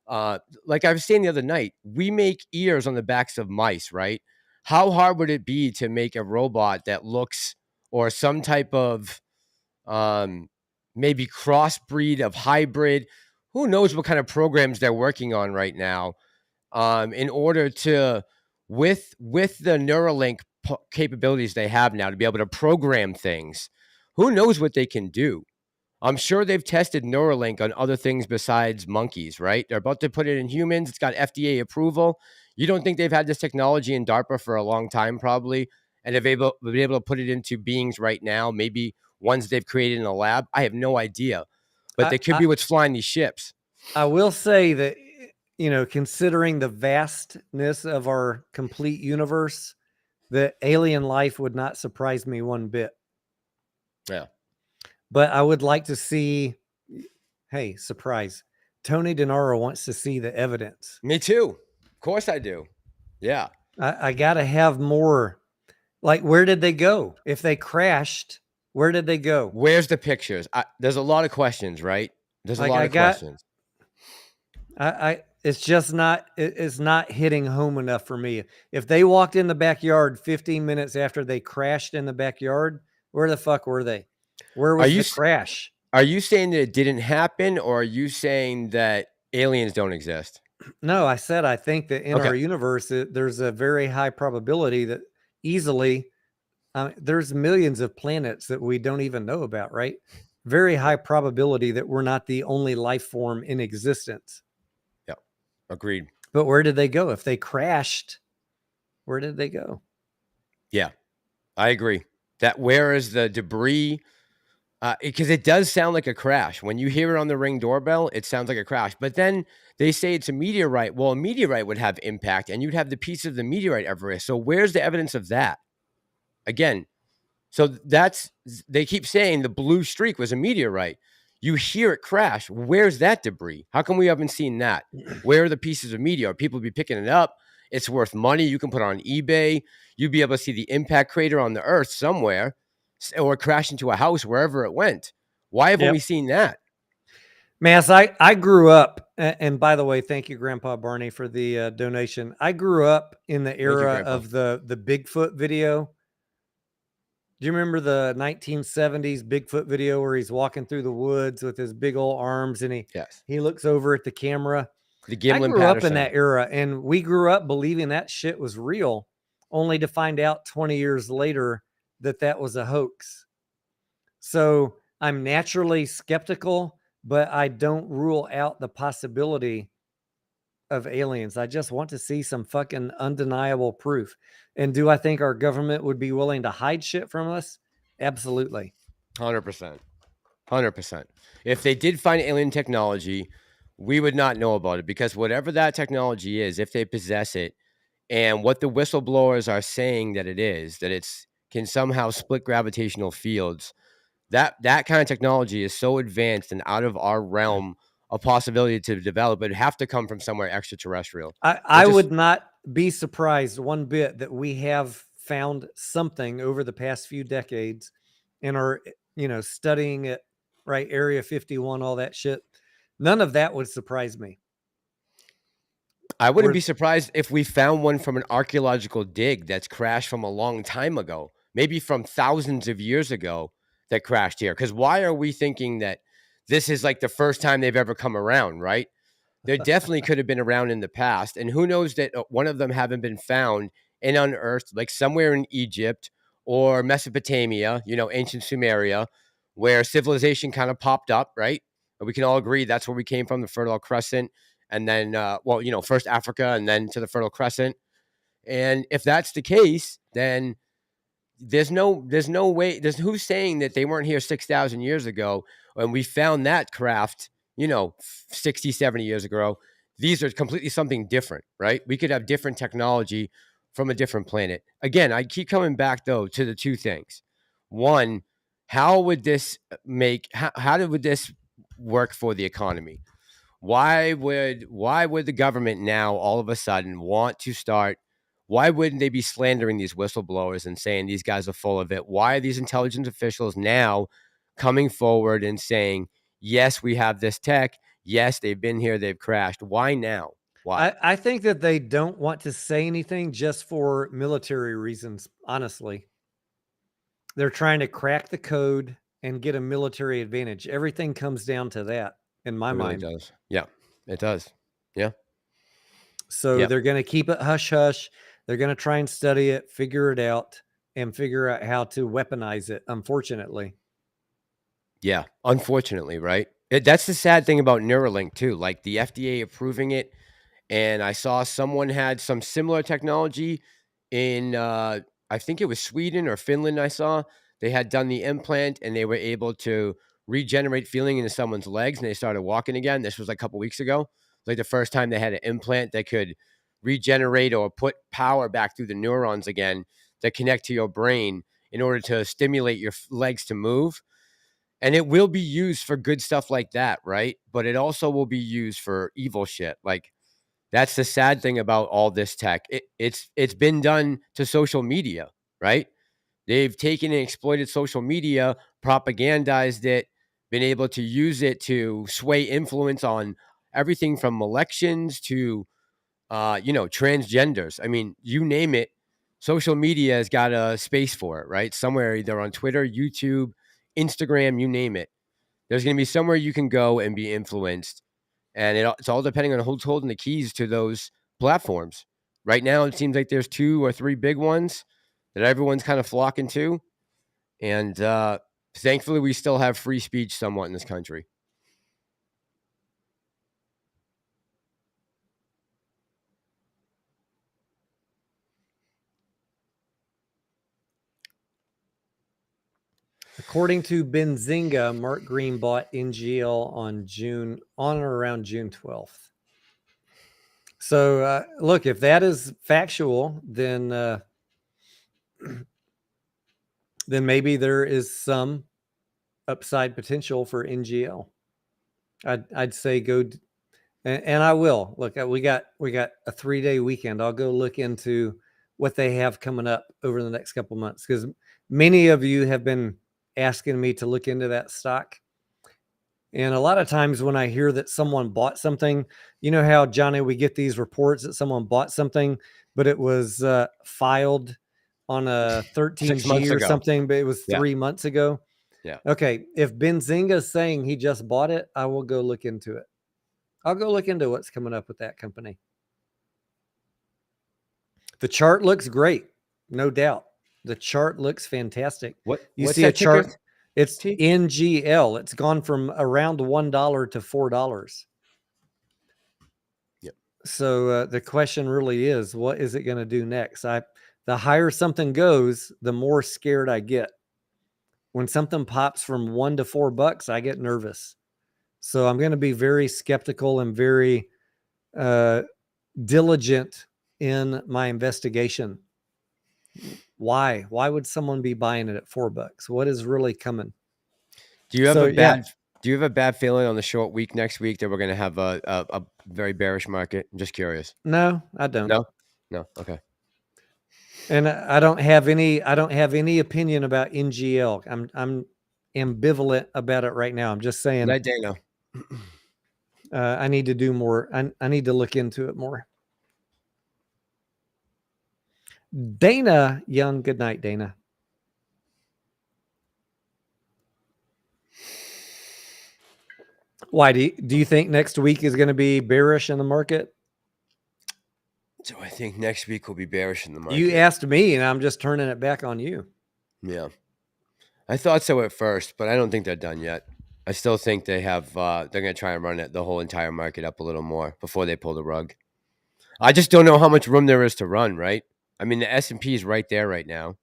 Like I was saying the other night, we make ears on the backs of mice, right? How hard would it be to make a robot that looks, or some type of maybe crossbreed of hybrid? Who knows what kind of programs they're working on right now in order to, with the Neuralink capabilities they have now to be able to program things. Who knows what they can do? I'm sure they've tested Neuralink on other things besides monkeys, right? They're about to put it in humans. It's got FDA approval. You don't think they've had this technology in DARPA for a long time, probably, and they've been able to put it into beings right now, maybe ones they've created in a lab? I have no idea. But they could be what's flying these ships. I will say that, considering the vastness of our complete universe, that alien life would not surprise me one bit. Yeah. But I would like to see, hey, surprise, Tony Denaro wants to see the evidence. Me too. Of course I do. Yeah. I got to have more. Like, where did they go? If they crashed, where did they go? Where's the pictures? There's a lot of questions, right? There's a lot of questions. It's just not, it's not hitting home enough for me. If they walked in the backyard 15 minutes after they crashed in the backyard, where the fuck were they? Where was the crash? Are you saying that it didn't happen, or are you saying that aliens don't exist? No, I said I think that in our universe, there's a very high probability that easily, there's millions of planets that we don't even know about, right? Very high probability that we're not the only life form in existence. Yeah, agreed. But where did they go? If they crashed, where did they go? Yeah, I agree. That where is the debris? Because it does sound like a crash. When you hear it on the Ring doorbell, it sounds like a crash. But then they say it's a meteorite. Well, a meteorite would have impact, and you'd have the piece of the meteorite everywhere. So where's the evidence of that? Again, so they keep saying the blue streak was a meteorite. You hear it crash. Where's that debris? How come we haven't seen that? Where are the pieces of meteor? People be picking it up. It's worth money. You can put it on eBay. You'd be able to see the impact crater on the Earth somewhere, or crash into a house wherever it went. Why haven't Yep. we seen that? Mass, I grew up, and by the way, thank you, Grandpa Barney, for the donation. I grew up in the you, era Grandpa. of the Bigfoot video. Do you remember the 1970s Bigfoot video where he's walking through the woods with his big old arms and Yes. he looks over at the camera? The I Gimlin grew up in Patterson. that era, and we grew up believing that shit was real, only to find out 20 years later that that was a hoax. So I'm naturally skeptical, but I don't rule out the possibility of aliens. I just want to see some fucking undeniable proof. And do I think our government would be willing to hide shit from us? Absolutely. 100%. 100%. If they did find alien technology, we would not know about it, because whatever that technology is, if they possess it, and what the whistleblowers are saying that it is, that it's can somehow split gravitational fields, that kind of technology is so advanced and out of our realm of possibility to develop. It'd have to come from somewhere extraterrestrial. I would not be surprised one bit that we have found something over the past few decades and are, studying it, right? Area 51, all that shit. None of that would surprise me. I wouldn't be surprised if we found one from an archaeological dig that's crashed from a long time ago, maybe from thousands of years ago, that crashed here. Because why are we thinking that this is like the first time they've ever come around, right? There definitely could have been around in the past. And who knows that one of them haven't been found and unearthed, like somewhere in Egypt or Mesopotamia, ancient Sumeria, where civilization kind of popped up, right? But we can all agree that's where we came from, the Fertile Crescent. And then, first Africa and then to the Fertile Crescent. And if that's the case, then there's no way. Who's saying that they weren't here 6,000 years ago and we found that craft, 60, 70 years ago? These are completely something different, right? We could have different technology from a different planet. Again, I keep coming back though to the two things. One, how would this would this work for the economy? Why would the government now all of a sudden want to start? Why wouldn't they be slandering these whistleblowers and saying these guys are full of it? Why are these intelligence officials now coming forward and saying, yes, we have this tech. Yes, they've been here. They've crashed. Why now? Why? I think that they don't want to say anything just for military reasons, honestly. They're trying to crack the code and get a military advantage. Everything comes down to that in my It really mind. does. Yeah, it does. Yeah. So Yep. they're going to keep it hush hush. They're going to try and study it, figure it out, and figure out how to weaponize it, unfortunately. Yeah, unfortunately, right? That's the sad thing about Neuralink too. Like the FDA approving it, and I saw someone had some similar technology in I think it was Sweden or Finland. I saw they had done the implant and they were able to regenerate feeling into someone's legs and they started walking again. This was like a couple weeks ago. Like the first time they had an implant that could regenerate or put power back through the neurons again that connect to your brain in order to stimulate your legs to move. And it will be used for good stuff like that, right? But it also will be used for evil shit. Like that's the sad thing about all this tech. It's been done to social media, right? They've taken and exploited social media, propagandized it, been able to use it to sway influence on everything from elections to transgenders. I mean, you name it, social media has got a space for it, right? Somewhere, either on Twitter, YouTube, Instagram, you name it. There's going to be somewhere you can go and be influenced. And it's all depending on who's holding the keys to those platforms. Right now, it seems like there's 2 or 3 big ones that everyone's kind of flocking to. And thankfully, we still have free speech somewhat in this country. According to Benzinga, Mark Green bought NGL on or around June 12th. So look, if that is factual, then then maybe there is some upside potential for NGL. I'd say go And I will look. We got a 3-day weekend. I'll go look into what they have coming up over the next couple months, because many of you have been asking me to look into that stock. And a lot of times when I hear that someone bought something, you know how, Johnny, we get these reports that someone bought something, but it was filed on a 6 months 13G or ago. something, but it was Yeah. 3 months ago. Yeah. Okay. If Benzinga is saying he just bought it, I will go look into it. I'll go look into what's coming up with that company. The chart looks great. No doubt. The chart looks fantastic. What? You What's see a that ticker? chart? It's T? NGL. It's gone from around $1 to $4. Yep. So the question really is, what is it going to do next? The higher something goes, the more scared I get. When something pops from $1 to $4, I get nervous. So I'm going to be very skeptical and very diligent in my investigation. Why would someone be buying it at $4? What is really coming? Do you have So, a bad? Do you have a bad feeling on the short week next week that we're going to have a very bearish market? I'm just curious. No, I don't. No. Okay. And I don't have any opinion about NGL. I'm ambivalent about it right now. I'm just saying, Let Dana. I need to do more. I need to look into it more. Dana Young, good night, Dana. Why do you think next week is going to be bearish in the market? So I think next week will be bearish in the market. You asked me, and I'm just turning it back on you. Yeah, I thought so at first, but I don't think they're done yet. I still think they have. They're going to try and run the whole entire market up a little more before they pull the rug. I just don't know how much room there is to run. Right? I mean, the S&P is right there right now.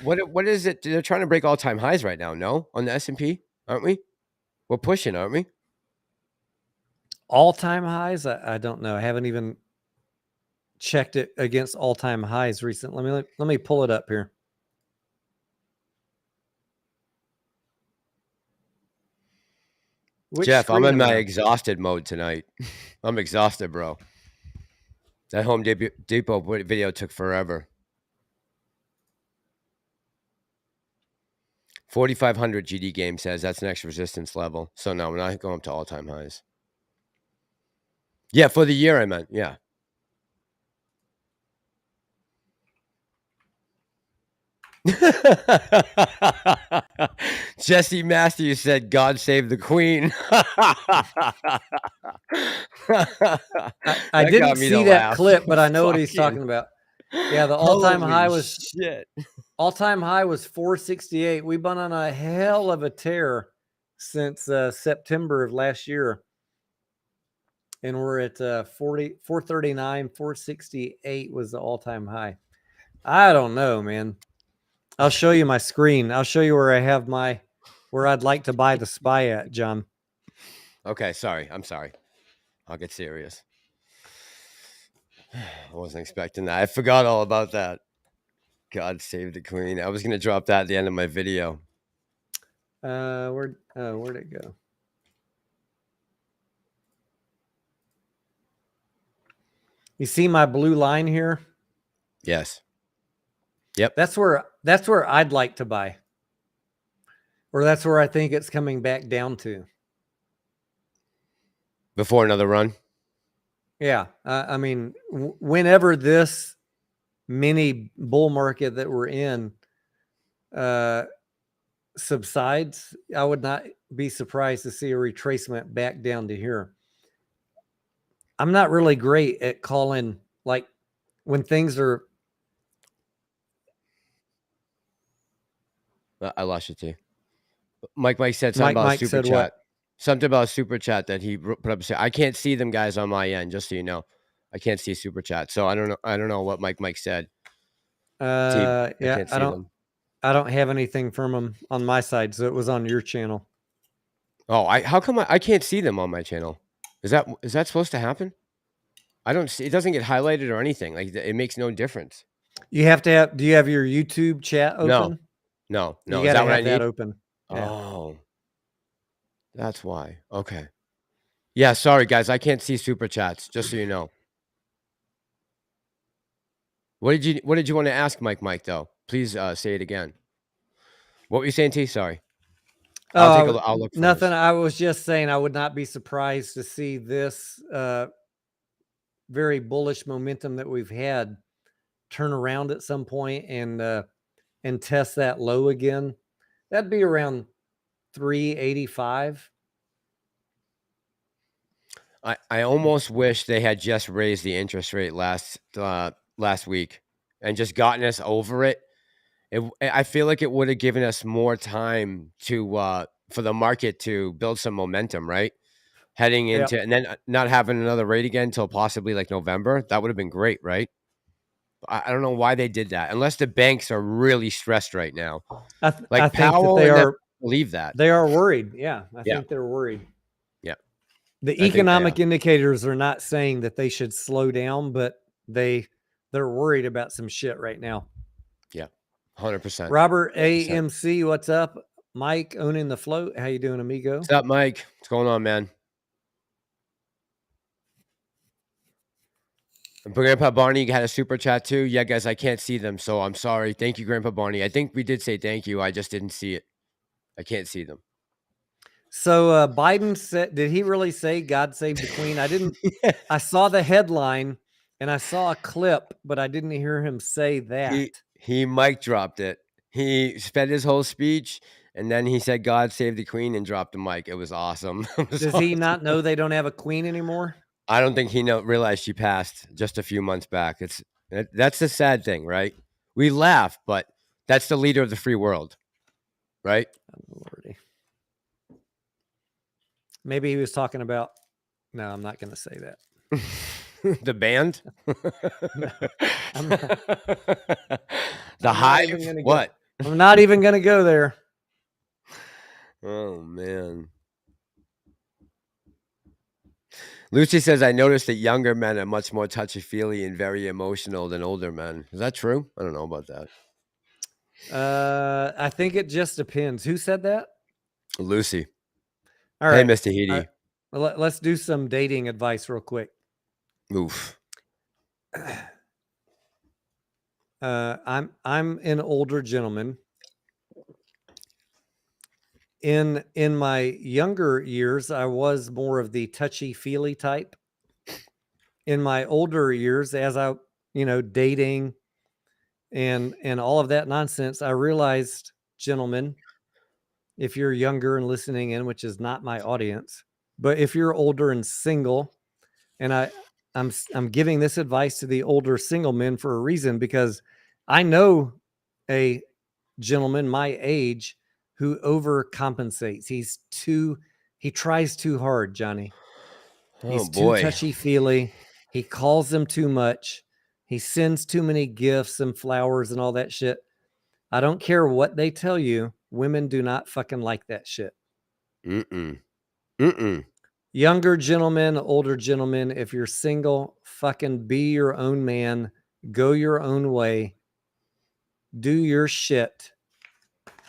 What is it? They're trying to break all-time highs right now. No, on the S&P, aren't we? We're pushing, aren't we? All-time highs? I don't know. I haven't even checked it against all-time highs recently. Let me pull it up here. Jeff, I'm in my exhausted mode tonight. I'm exhausted, bro. That Home Depot video took forever. 4,500 GD game says that's next resistance level. So no, we're not going up to all-time highs. Yeah, for the year I meant. Yeah. Jesse Matthews said, "God save the Queen." I didn't see that clip, but I know what he's talking about. Yeah, the all-time high was shit. All-time high was 468. We've been on a hell of a tear since September of last year. And we're at 439, 468 was the all-time high. I don't know, man. I'll show you my screen. I'll show you where I have where I'd like to buy the SPY at, John. Okay, sorry. I'm sorry. I'll get serious. I wasn't expecting that. I forgot all about that. God save the Queen. I was going to drop that at the end of my video. Where'd it go? You see my blue line here? Yes. Yep. That's where I'd like to buy. Or that's where I think it's coming back down to. Before another run? Yeah. I mean, whenever this mini bull market that we're in subsides, I would not be surprised to see a retracement back down to here. I'm not really great at calling, like, when things are... I lost you too. Mike said something about super chat. What? Something about super chat that he put up. I can't see them guys on my end, just so you know. I can't see super chat, so I don't know what Mike said. Yeah, I don't have anything from him on my side, so it was on your channel. Oh, how come I can't see them on my channel? Is that supposed to happen? I don't see. It doesn't get highlighted or anything. Like, it makes no difference. You have to have. Do you have your YouTube chat open? No. You gotta have that open. Yeah. Oh, that's why. Okay. Yeah, sorry guys, I can't see super chats. Just so you know. What did you want to ask Mike though? Please say it again. What were you saying, T? Sorry. I'll look Nothing. first. I was just saying I would not be surprised to see this very bullish momentum that we've had turn around at some point and test that low again. That'd be around 385. I almost wish they had just raised the interest rate last week and just gotten us over it. I feel like it would have given us more time to for the market to build some momentum, right? Heading Yep. into and then not having another rate again until possibly like November. That would have been great, right? I don't know why they did that, unless the banks are really stressed right now. I Like think that Powell they and them are believe that. They are worried. Yeah, I Yeah. think they're worried. Yeah. The I think they economic are. indicators are not saying that they should slow down, but they're worried about some shit right now. Yeah. 100%. Robert AMC, what's up? Mike owning the float. How you doing, amigo? What's up, Mike? What's going on, man? And Grandpa Barney had a super chat too. Yeah, guys, I can't see them, so I'm sorry. Thank you, Grandpa Barney. I think we did say thank you. I just didn't see it. I can't see them. So Biden said, did he really say God save the Queen? I didn't. I saw the headline and I saw a clip, but I didn't hear him say that. He mic dropped it. He spent his whole speech and then he said God save the Queen and dropped the mic. It was awesome. Does he not know they don't have a queen anymore? I don't think he realized she passed just a few months back. That's the sad thing, right? We laugh, but that's the leader of the free world, right? Oh, Lordy. Maybe he was talking about. No, I'm not going to say that. The band? I'm not, the Hive? What? I'm not even going to go there. Oh, man. Lucy says, I noticed that younger men are much more touchy-feely and very emotional than older men. Is that true? I don't know about that. I think it just depends. Who said that? Lucy. All right. Hey, Mr. Heedy. Let's do some dating advice real quick. Oof. I'm an older gentleman. In my younger years, I was more of the touchy-feely type. In my older years, as I, dating and all of that nonsense, I realized, gentlemen, if you're younger and listening in, which is not my audience, but if you're older and single, and I'm giving this advice to the older single men for a reason, because I know a gentleman my age who overcompensates. He tries too hard, Johnny. He's too touchy-feely. He calls them too much. He sends too many gifts and flowers and all that shit. I don't care what they tell you. Women do not fucking like that shit. Younger gentlemen, older gentlemen, if you're single, fucking be your own man. Go your own way. Do your shit.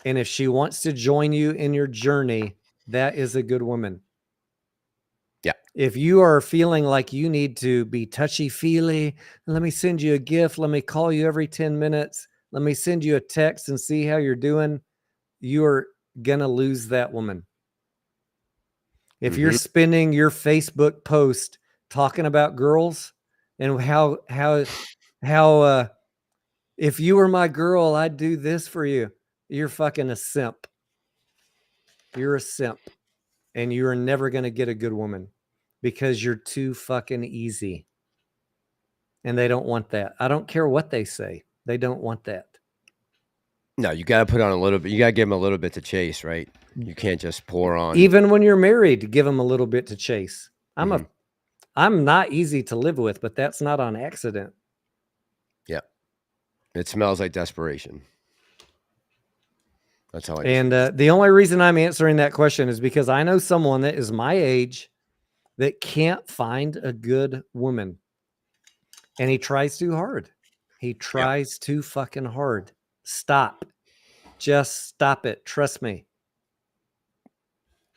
And if she wants to join you in your journey, that is a good woman. Yeah. If you are feeling like you need to be touchy-feely, let me send you a gift. Let me call you every 10 minutes. Let me send you a text and see how you're doing. You're going to lose that woman. If you're spending your Facebook post talking about girls and how if you were my girl, I'd do this for you. You're fucking a simp. You're a simp. And you are never going to get a good woman because you're too fucking easy. And they don't want that. I don't care what they say. They don't want that. No, you got to put on a little bit. You got to give them a little bit to chase, right? You can't just pour on. Even when you're married, give them a little bit to chase. I'm not easy to live with, but that's not on accident. Yeah. It smells like desperation. That's how I And the only reason I'm answering that question is because I know someone that is my age that can't find a good woman. And he tries too hard. He tries too fucking hard. Stop. Just stop it. Trust me.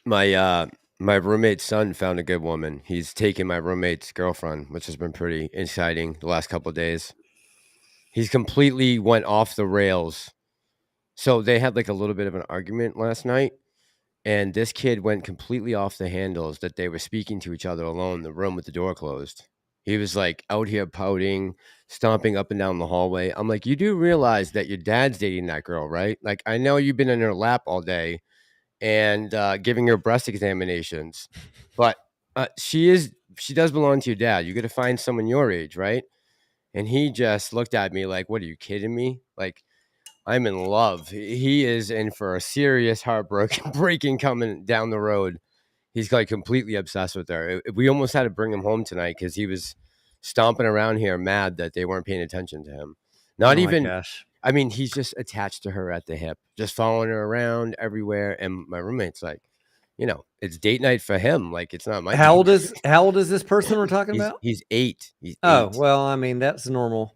My My roommate's son found a good woman. He's taken my roommate's girlfriend, which has been pretty exciting the last couple of days. He's completely went off the rails. So they had like a little bit of an argument last night, and this kid went completely off the handles that they were speaking to each other alone in the room with the door closed. He was like out here pouting, stomping up and down the hallway. I'm like, you do realize that your dad's dating that girl, right? Like, I know you've been in her lap all day and giving her breast examinations, but she does belong to your dad. You got to find someone your age, right? And he just looked at me like, what, are you kidding me? Like, I'm in love. He is in for a serious breaking coming down the road. He's like completely obsessed with her. We almost had to bring him home tonight because he was stomping around here mad that they weren't paying attention to him. Not Oh my even, gosh. I mean, he's just attached to her at the hip, just following her around everywhere. And my roommate's like, it's date night for him. Like, it's not my How date old night. how old is this person we're talking about? He's 8. He's Oh, 8. well, I mean, that's normal.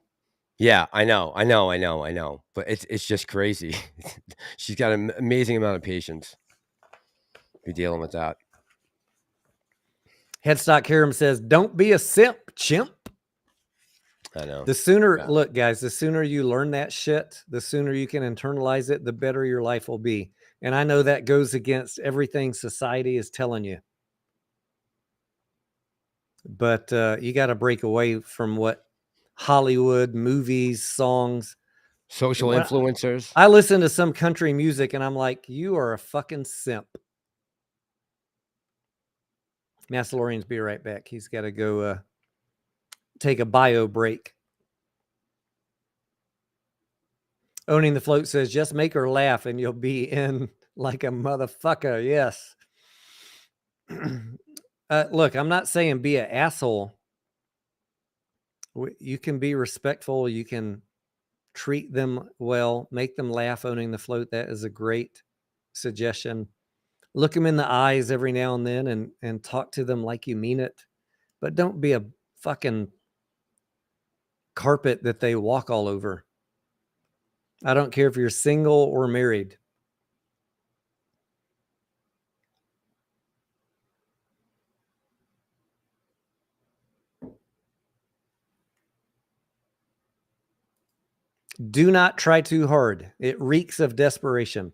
Yeah, I know. But it's just crazy. She's got an amazing amount of patience. Be dealing with that. Headstock Harem says, don't be a simp, chimp. I know. The sooner, Yeah. look, guys, the sooner you learn that shit, the sooner you can internalize it, the better your life will be. And I know that goes against everything society is telling you. But you got to break away from what Hollywood, movies, songs. Social influencers. I listen to some country music and I'm like, you are a fucking simp. Massalorian's be right back. He's got to go take a bio break. Owning the Float says, just make her laugh and you'll be in like a motherfucker. Yes. Look, I'm not saying be an asshole. You can be respectful. You can treat them well, make them laugh. Owning the Float. That is a great suggestion. Look them in the eyes every now and then and talk to them like you mean it. But don't be a fucking carpet that they walk all over. I don't care if you're single or married. Do not try too hard. It reeks of desperation.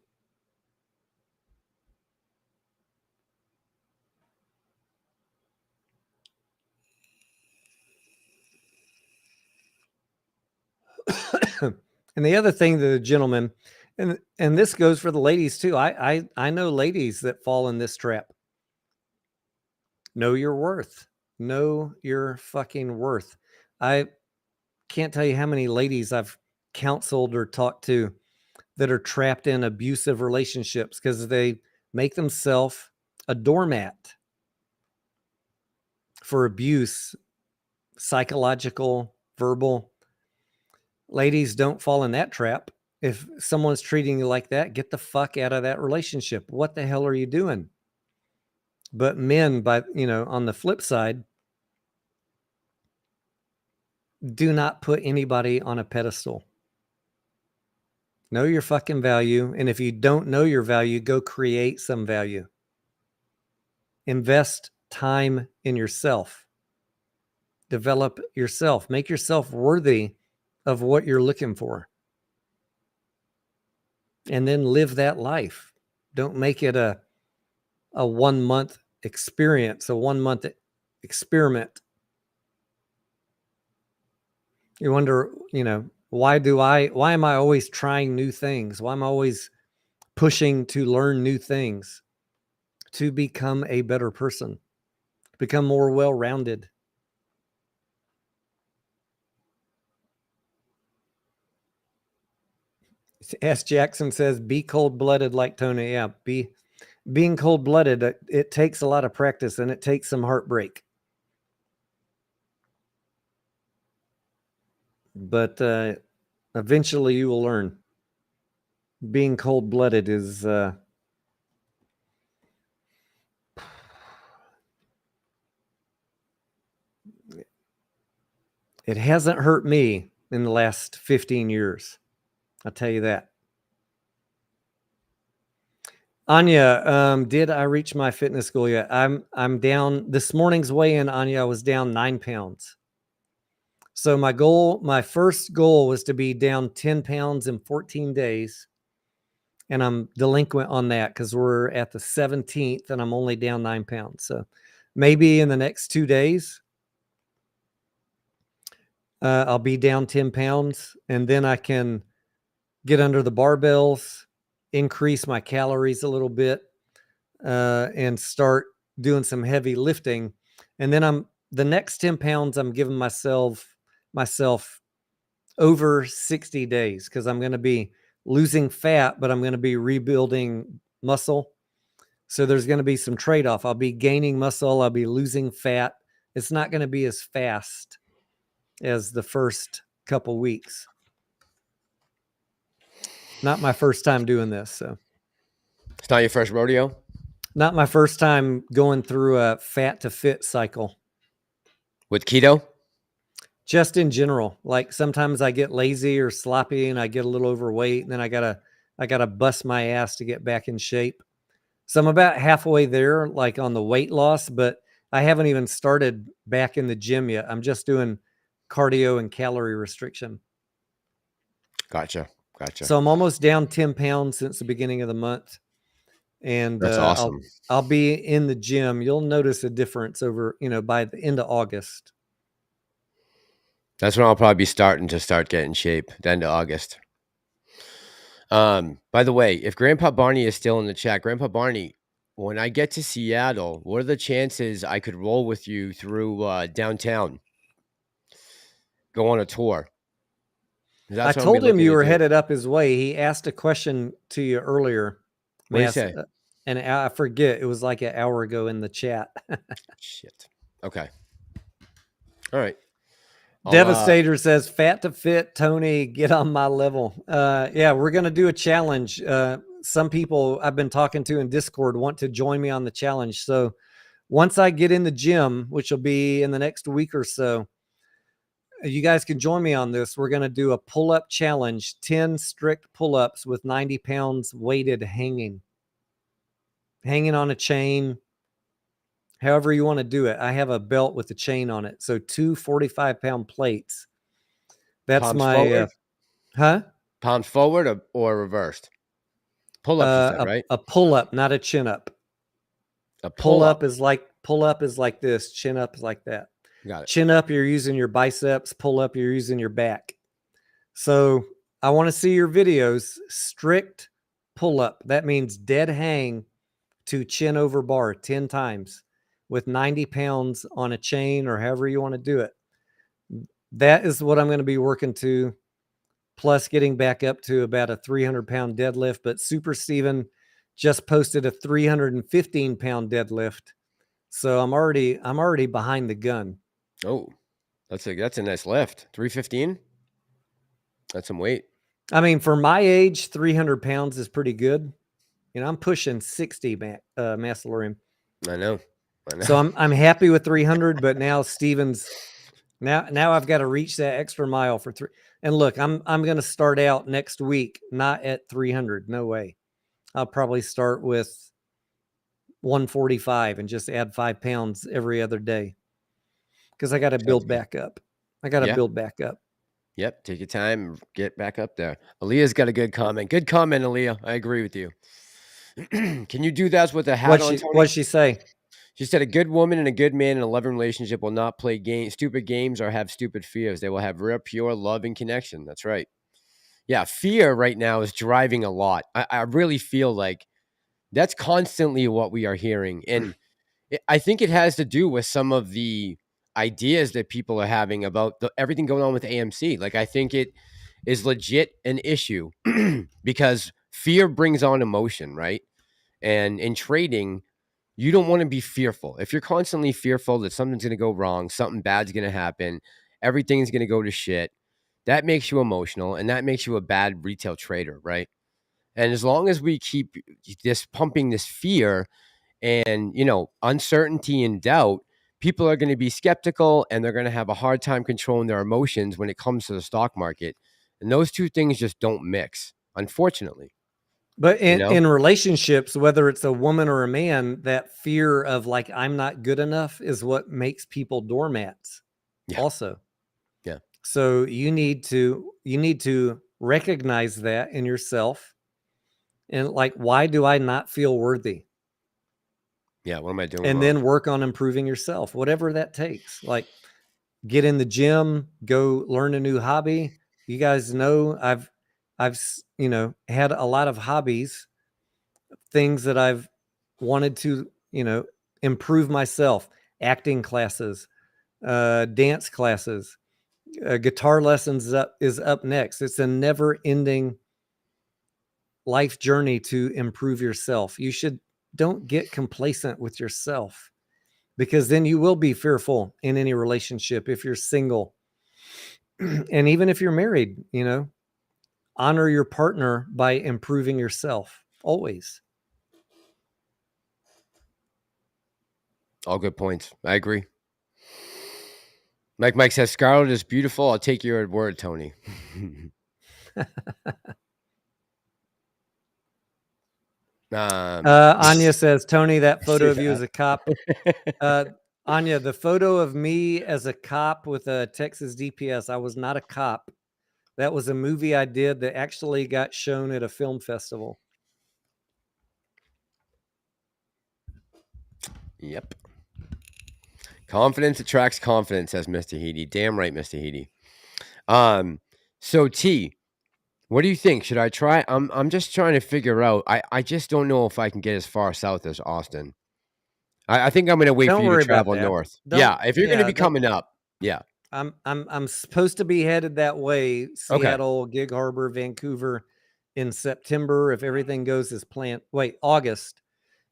And the other thing that the gentleman, and this goes for the ladies too. I know ladies that fall in this trap. Know your worth. Know your fucking worth. I can't tell you how many ladies I've counseled or talked to that are trapped in abusive relationships because they make themselves a doormat for abuse, psychological, verbal. Ladies, don't fall in that trap. If someone's treating you like that, get the fuck out of that relationship. What the hell are you doing? But men, on the flip side, do not put anybody on a pedestal. Know your fucking value. And if you don't know your value, go create some value. Invest time in yourself. Develop yourself. Make yourself worthy of what you're looking for. And then live that life. Don't make it a 1 month experience, a 1 month experiment. You wonder, why am I always trying new things? Why am I always pushing to learn new things? To become a better person, become more well-rounded. S. Jackson says, be cold-blooded like Tony. Yeah, being cold-blooded, it takes a lot of practice and it takes some heartbreak. But eventually you will learn. Being cold-blooded is... it hasn't hurt me in the last 15 years. I'll tell you that. Anya, did I reach my fitness goal yet? I'm down. This morning's weigh-in, Anya, I was down 9 pounds. So my first goal was to be down 10 pounds in 14 days. And I'm delinquent on that because we're at the 17th and I'm only down 9 pounds. So maybe in the next 2 days, I'll be down 10 pounds and then I can get under the barbells, increase my calories a little bit, and start doing some heavy lifting. And then the next 10 pounds, I'm giving myself over 60 days because I'm going to be losing fat, but I'm going to be rebuilding muscle. So there's going to be some trade-off. I'll be gaining muscle. I'll be losing fat. It's not going to be as fast as the first couple weeks. Not my first time doing this. So It's not your first rodeo? not my first time going through a fat to fit cycle. With keto? Just in general, like sometimes I get lazy or sloppy and I get a little overweight and then I gotta bust my ass to get back in shape. So I'm about halfway there, like on the weight loss, but I haven't even started back in the gym yet. I'm just doing cardio and calorie restriction. Gotcha. So I'm almost down 10 pounds since the beginning of the month. And That's awesome. I'll be in the gym. You'll notice a difference by the end of August. That's when I'll probably be starting to get in shape, the end of August. By the way, if Grandpa Barney is still in the chat, Grandpa Barney, when I get to Seattle, what are the chances I could roll with you through downtown? Go on a tour. I told him you were headed up his way. He asked a question to you earlier. What did he say? And I forget. It was like an hour ago in the chat. Shit. Okay. All right. Devastator says, fat to fit, Tony, get on my level. Yeah, we're going to do a challenge. Some people I've been talking to in Discord want to join me on the challenge. So once I get in the gym, which will be in the next week or so, you guys can join me on this. We're going to do a pull-up challenge, 10 strict pull-ups with 90 pounds weighted hanging on a chain. However you want to do it. I have a belt with a chain on it. So 2 45-pound plates. That's palms my forward? Palms forward or reversed? Pull-up, right? A pull-up, not a chin-up. A pull-up is like this. Chin-up is like that. Got it. Chin-up, you're using your biceps. Pull-up, you're using your back. So I want to see your videos. Strict pull-up. That means dead hang to chin over bar 10 times. With 90 pounds on a chain or however you want to do it. That is what I'm going to be working to, plus getting back up to about a 300-pound deadlift. But Super Steven just posted a 315-pound deadlift. So I'm already behind the gun. Oh, that's a nice lift. 315? That's some weight. I mean, for my age, 300 pounds is pretty good. I'm pushing 60, Massalorian. I know. So I'm happy with 300, but now Steven's now I've got to reach that extra mile for 3. And look, I'm going to start out next week not at 300. No way. I'll probably start with 145 and just add 5 pounds every other day because I got to build back up. Build back up. Yep. Take your time. Get back up there. Aaliyah's got a good comment. Good comment, Aaliyah. I agree with you. Can you do that with a hat on, Tony? What'd she say? She said a good woman and a good man in a loving relationship will not play stupid games or have stupid fears. They will have real, pure love and connection. That's right. Yeah, fear right now is driving a lot. I really feel like that's constantly what we are hearing. And I think it has to do with some of the ideas that people are having about everything going on with AMC. Like, I think it is legit an issue because fear brings on emotion, right? And in trading, you don't want to be fearful. If you're constantly fearful that something's going to go wrong, something bad's going to happen, everything's going to go to shit, that makes you emotional and that makes you a bad retail trader, right? And as long as we keep pumping this fear and, uncertainty and doubt, people are going to be skeptical and they're going to have a hard time controlling their emotions when it comes to the stock market. And those two things just don't mix, unfortunately. But You know? in relationships, whether it's a woman or a man, that fear of like, I'm not good enough is what makes people doormats. Yeah. Also. Yeah. So you need to recognize that in yourself. And like, why do I not feel worthy? Yeah. What am I doing And wrong? then work on improving yourself, whatever that takes. Like, get in the gym, go learn a new hobby. You guys know I've had a lot of hobbies, things that I've wanted to, improve myself. Acting classes, dance classes, guitar lessons is up next. It's a never ending life journey to improve yourself. Don't get complacent with yourself, because then you will be fearful in any relationship. If you're single, and even if you're married, honor your partner by improving yourself always. All good points. I agree. Mike says, Scarlett is beautiful. I'll take your word, Tony. Anya says, Tony, that photo of you as a cop. Anya, the photo of me as a cop with a Texas DPS, I was not a cop. That was a movie I did that actually got shown at a film festival. Yep. Confidence attracts confidence, says Mr. Heedy. Damn right, Mr. Heedy. So T, what do you think? Should I try? I'm just trying to figure out. I just don't know if I can get as far south as Austin. I think I'm gonna wait Don't for you to worry about travel that. north. Don't- Yeah, if you're gonna yeah, be don't- coming up, yeah. I'm supposed to be headed that way. Seattle, Gig Harbor, Vancouver in September if everything goes as planned. Wait, August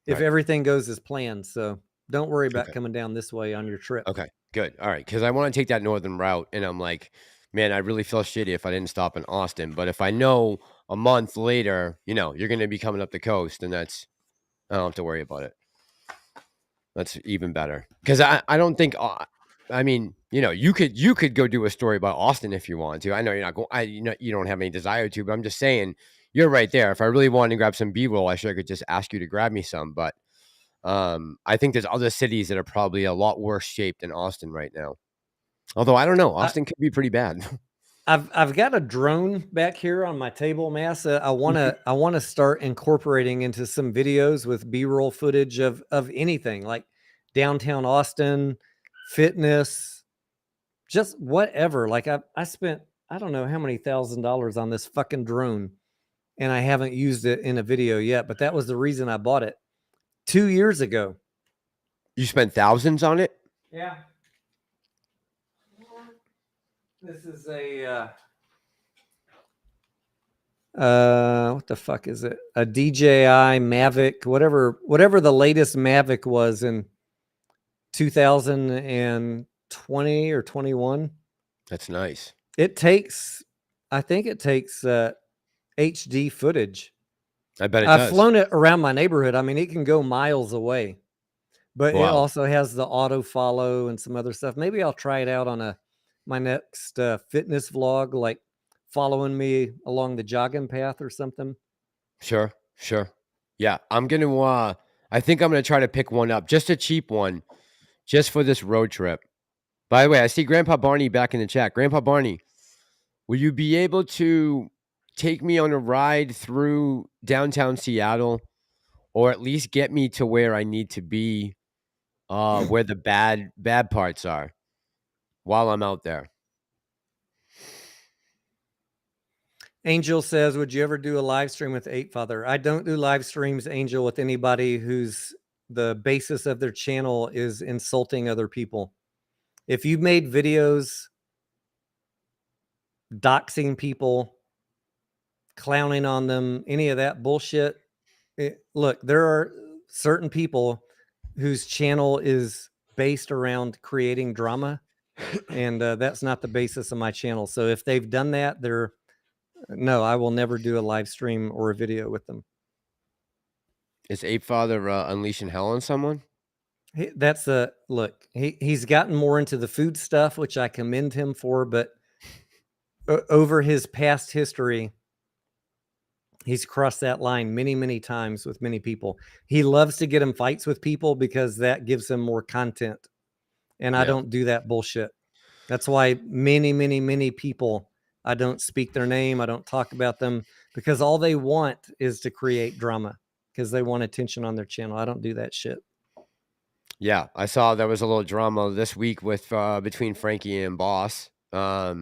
if Right. everything goes as planned. So don't worry about Okay. coming down this way on your trip. Okay, good. All right, because I want to take that northern route, and I'm like, man, I really feel shitty if I didn't stop in Austin. But if I know a month later, you're gonna be coming up the coast, and I don't have to worry about it. That's even better because I don't think. I mean, you could go do a story about Austin if you want to. I know you're not going. You don't have any desire to, but I'm just saying you're right there. If I really wanted to grab some B-roll, I could just ask you to grab me some. But I think there's other cities that are probably a lot worse shape than Austin right now. Although I don't know, Austin could be pretty bad. I've got a drone back here on my table, Mass. I wanna start incorporating into some videos with B-roll footage of anything like downtown Austin, fitness, just whatever. Like I spent I don't know how many $1,000s on this fucking drone, and I haven't used it in a video yet. But that was the reason I bought it 2 years ago. You spent thousands on it? Yeah. This is a what the fuck is it? A DJI Mavic, whatever the latest Mavic was in 2020 or 21. That's nice. I think it takes HD footage. I bet it I've does. flown it around my neighborhood. I mean, it can go miles away, but it Wow. also has the auto follow and some other stuff. Maybe I'll try it out on my next fitness vlog, like following me along the jogging path or something. Sure. Yeah, I'm gonna. I think I'm gonna try to pick one up, just a cheap one, just for this road trip. By the way, I see Grandpa Barney back in the chat. Grandpa Barney, will you be able to take me on a ride through downtown Seattle, or at least get me to where I need to be, where the bad parts are, while I'm out there? Angel says, would you ever do a live stream with Ape Father? I don't do live streams, Angel, with anybody whose the basis of their channel is insulting other people. If you've made videos doxing people, clowning on them, any of that bullshit, look, there are certain people whose channel is based around creating drama, and that's not the basis of my channel. So if they've done that, no, I will never do a live stream or a video with them. Is Ape Father unleashing hell on someone? That's look. He's gotten more into the food stuff, which I commend him for. But over his past history, He's crossed that line many, many times with many people. He loves to get in fights with people because that gives him more content. And I Yeah. don't do that bullshit. That's why many, many, many people, I don't speak their name. I don't talk about them because all they want is to create drama because they want attention on their channel. I don't do that shit. Yeah, I saw there was a little drama this week with between Frankie and Boss. I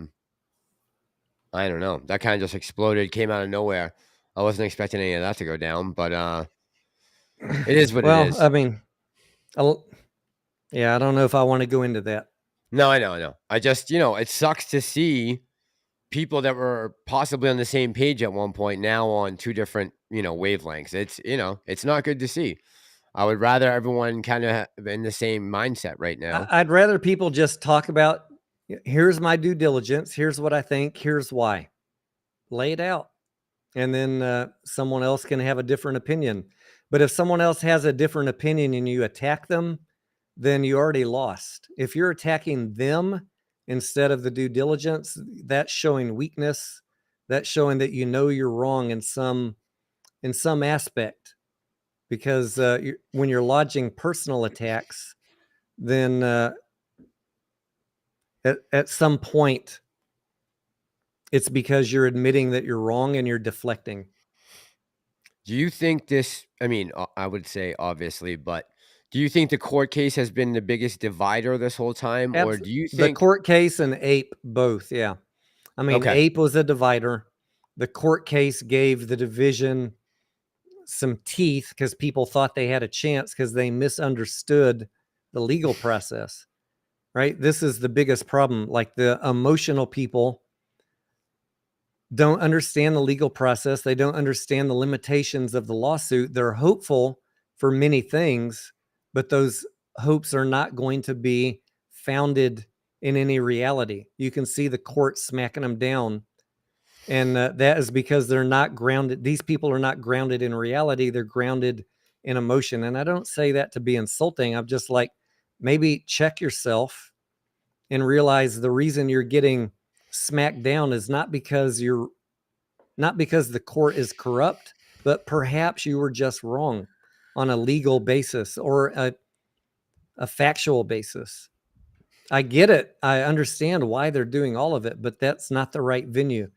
don't know. That kind of just exploded, came out of nowhere. I wasn't expecting any of that to go down, but it is what it Well, is. I mean, yeah, I don't know if I want to go into that. No, I know. I just, it sucks to see people that were possibly on the same page at one point now on two different, wavelengths. It's not good to see. I would rather everyone kind of in the same mindset right now. I'd rather people just talk about, here's my due diligence. Here's what I think. Here's why. Lay it out. And then someone else can have a different opinion. But if someone else has a different opinion and you attack them, then you already lost. If you're attacking them instead of the due diligence, that's showing weakness. That's showing that you know you're wrong in some aspect. Because when you're lodging personal attacks, then at some point, it's because you're admitting that you're wrong and you're deflecting. Do you think this, I mean, I would say obviously, but do you think the court case has been the biggest divider this whole time? Or do you The think court case and Ape both? Yeah. I mean, Okay. Ape was a divider. The court case gave the division some teeth because people thought they had a chance because they misunderstood the legal process, right? This is the biggest problem. Like the emotional people don't understand the legal process. They don't understand the limitations of the lawsuit. They're hopeful for many things, but those hopes are not going to be founded in any reality. You can see the court smacking them down. And that is because they're not grounded. These people are not grounded in reality. They're grounded in emotion. And I don't say that to be insulting. I'm just like, maybe check yourself and realize the reason you're getting smacked down is not because the court is corrupt, but perhaps you were just wrong on a legal basis or a factual basis. I get it. I understand why they're doing all of it, but that's not the right venue.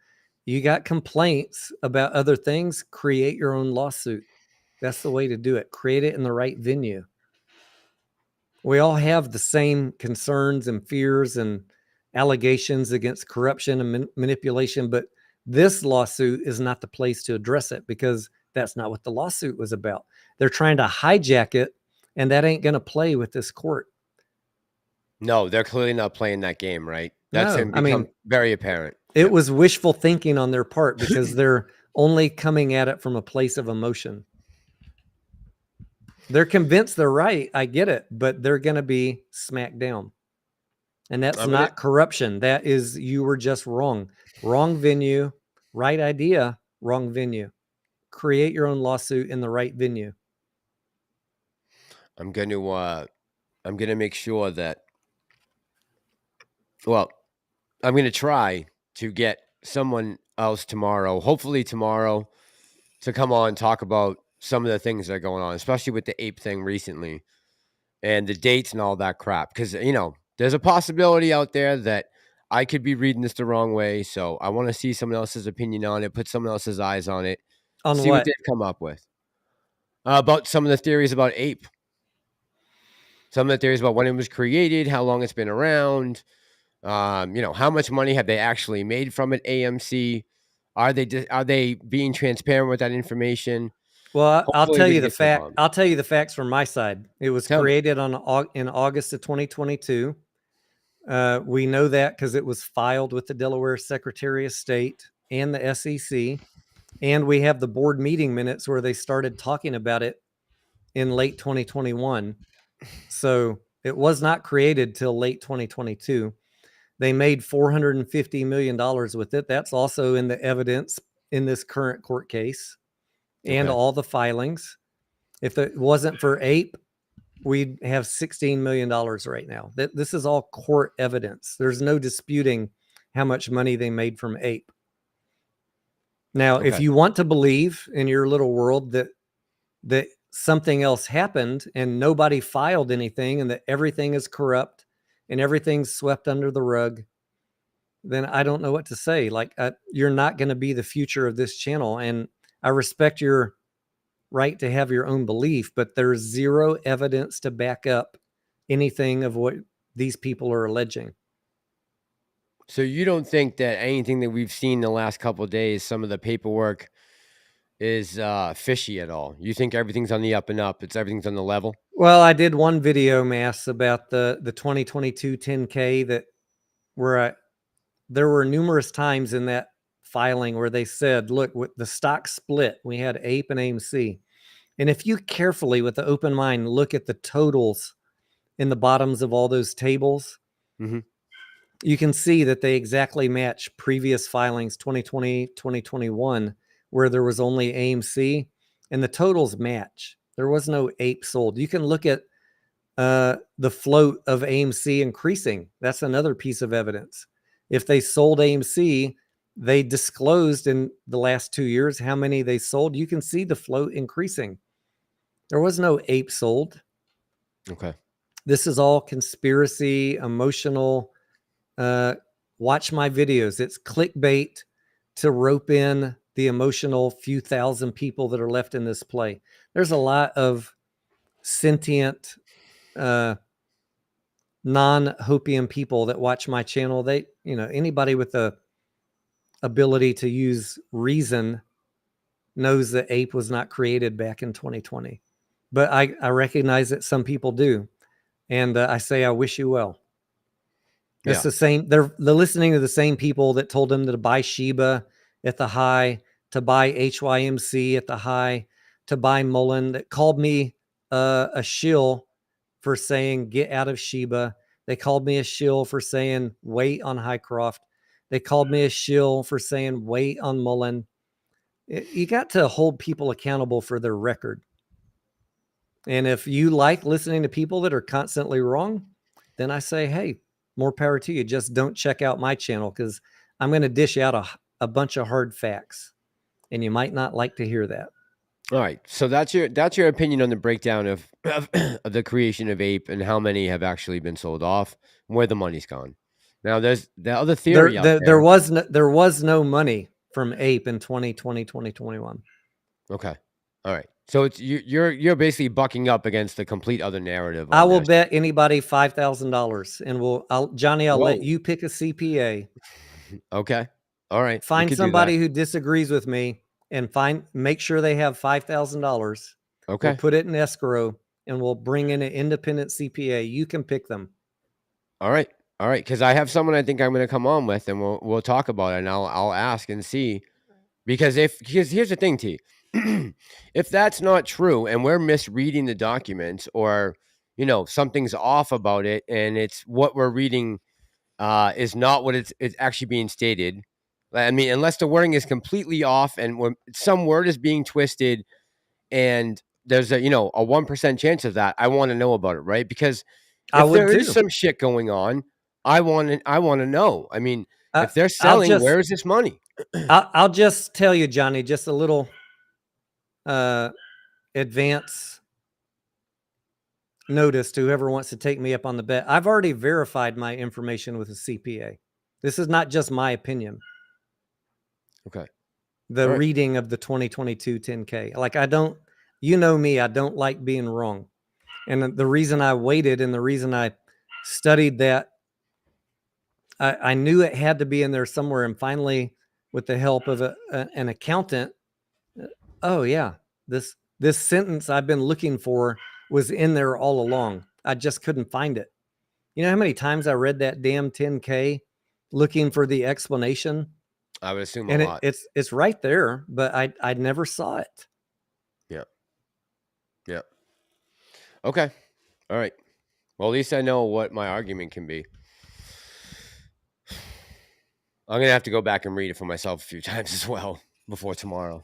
You got complaints about other things, create your own lawsuit. That's the way to do it. Create it in the right venue. We all have the same concerns and fears and allegations against corruption and manipulation, but this lawsuit is not the place to address it because that's not what the lawsuit was about. They're trying to hijack it, and that ain't going to play with this court. No, they're clearly not playing that game, right? That's become very apparent. It was wishful thinking on their part because they're only coming at it from a place of emotion. They're convinced they're right. I get it, but they're going to be smacked down. And that's not corruption. That is, you were just wrong. Wrong venue, right idea, wrong venue. Create your own lawsuit in the right venue. I'm going to make sure that, well, I'm going to try to get someone else tomorrow, hopefully tomorrow, to come on and talk about some of the things that are going on, especially with the Ape thing recently and the dates and all that crap. Because, there's a possibility out there that I could be reading this the wrong way. So I want to see someone else's opinion on it, put someone else's eyes on it, see what they've come up with. About some of the theories about Ape. Some of the theories about when it was created, how long it's been around, how much money have they actually made from it, AMC? Are they being transparent with that information? Well, I'll tell you the fact. I'll tell you the facts from my side. It was created in August of 2022. We know that because it was filed with the Delaware Secretary of State and the SEC, and we have the board meeting minutes where they started talking about it in late 2021. So it was not created till late 2022. They made $450 million with it. That's also in the evidence in this current court case and all the filings. If it wasn't for Ape, we'd have $16 million right now. This is all court evidence. There's no disputing how much money they made from Ape. Now, if Okay. you want to believe in your little world that something else happened and nobody filed anything and that everything is corrupt and everything's swept under the rug, then I don't know what to say. Like, you're not going to be the future of this channel. And I respect your right to have your own belief, but there's zero evidence to back up anything of what these people are alleging. So you don't think that anything that we've seen the last couple of days, some of the paperwork is fishy at all? You think everything's on the up and up? Everything's on the level? Well, I did one video, Mass, about the 2022 10K that where there were numerous times in that filing where they said, look, with the stock split, we had APE and AMC. And if you carefully, with the open mind, look at the totals in the bottoms of all those tables, Mm-hmm. you can see that they exactly match previous filings, 2020, 2021, where there was only AMC, and the totals match. There was no APE sold. You can look at the float of AMC increasing. That's another piece of evidence. If they sold AMC, they disclosed in the last 2 years how many they sold. You can see the float increasing. There was no APE sold. Okay. This is all conspiracy, emotional. Watch my videos. It's clickbait to rope in the emotional few thousand people that are left in this play. There's a lot of sentient, non-hopium people that watch my channel. They, anybody with the ability to use reason knows that APE was not created back in 2020. But I recognize that some people do. And I say, I wish you well. It's the same. They're listening to the same people that told them to buy Shiba at the high, to buy HYMC at the high, to buy Mullen, that called me a shill for saying get out of Shiba. They called me a shill for saying wait on Highcroft. They called me a shill for saying wait on Mullen. You got to hold people accountable for their record. And if you like listening to people that are constantly wrong, then I say, hey, more power to you. Just don't check out my channel, because I'm going to dish out a bunch of hard facts, and you might not like to hear that. All right. So that's your opinion on the breakdown of the creation of APE and how many have actually been sold off and where the money's gone. Now, there's the other theory out there. There was no money from APE in 2020, 2021. Okay. All right. So it's you're basically bucking up against the complete other narrative. I will bet anybody $5,000, and Johnny, I'll let you pick a CPA. Okay. All right. Find somebody who disagrees with me and make sure they have $5,000. Okay. We'll put it in escrow, and we'll bring in an independent CPA. You can pick them. All right. All right. Because I have someone I think I'm going to come on with, and we'll talk about it, and I'll ask and see. Because here's the thing, T. If that's not true and we're misreading the documents, or something's off about it, and it's what we're reading is not what it's actually being stated. I mean, unless the wording is completely off and when some word is being twisted, and there's a 1% chance of that, I want to know about it, right? Because if there is some shit going on, I want to know. I mean, if they're selling, where is this money? I'll just tell you, Johnny, just a little advance notice to whoever wants to take me up on the bet. I've already verified my information with a CPA. This is not just my opinion. Okay. The reading of the 2022 10K. Like, I don't like being wrong. And the reason I waited and the reason I studied that, I knew it had to be in there somewhere. And finally, with the help of an accountant, oh yeah, this sentence I've been looking for was in there all along. I just couldn't find it. You know how many times I read that damn 10K looking for the explanation? I would assume a lot. It's right there, but I never saw it. Yeah. Yeah. Okay. All right. Well, at least I know what my argument can be. I'm going to have to go back and read it for myself a few times as well before tomorrow.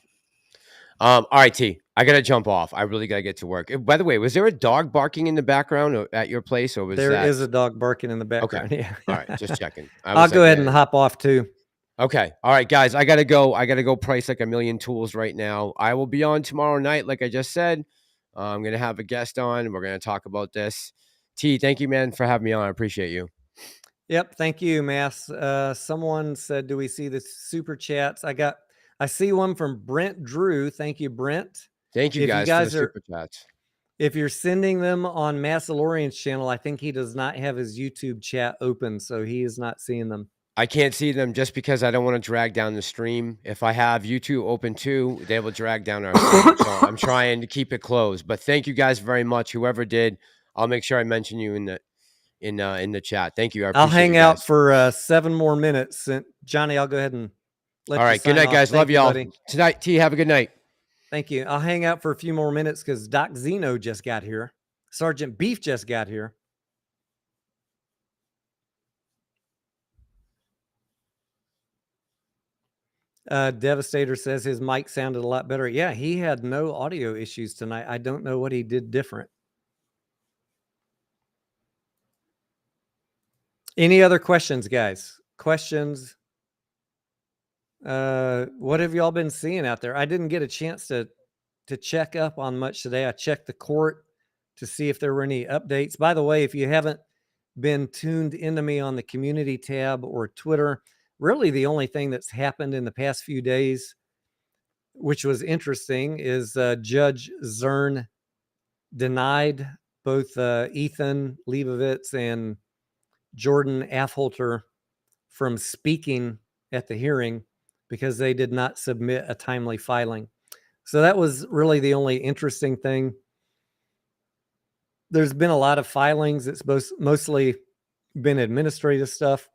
All right, T, I got to jump off. I really got to get to work. By the way, was there a dog barking in the background at your place, or was there is a dog barking in the background? Okay. Yeah. All right. Just checking. I'll go ahead and hop off too. Okay. All right, guys. I gotta go. I gotta go price like a million tools right now. I will be on tomorrow night, like I just said. I'm gonna have a guest on. And we're gonna talk about this. T, thank you, man, for having me on. I appreciate you. Yep. Thank you, Mass. Someone said, do we see the super chats? I see one from Brent Drew. Thank you, Brent. Thank you If you guys, guys for the are- super chats. If you're sending them on Massalorian's channel, I think he does not have his YouTube chat open, so he is not seeing them. I can't see them just because I don't want to drag down the stream. If I have YouTube open too, they will drag down our stream. So I'm trying to keep it closed. But thank you guys very much. Whoever did, I'll make sure I mention you in the chat. Thank you. I appreciate I'll hang you out guys. for 7 more minutes. And Johnny, I'll go ahead and let All you right. Good sign night, off. guys. Thank Love you, y'all. buddy. Tonight, T, have a good night. Thank you. I'll hang out for a few more minutes because Doc Zeno just got here. Sergeant Beef just got here. Devastator says his mic sounded a lot better. Yeah, he had no audio issues tonight. I don't know what he did different. Any other questions, guys? Questions? What have y'all been seeing out there? I didn't get a chance to check up on much today. I checked the court to see if there were any updates. By the way, if you haven't been tuned into me on the community tab or Twitter, really the only thing that's happened in the past few days, which was interesting, is Judge Zern denied both Ethan Leibovitz and Jordan Affolter from speaking at the hearing because they did not submit a timely filing. So that was really the only interesting thing. There's been a lot of filings. It's mostly been administrative stuff.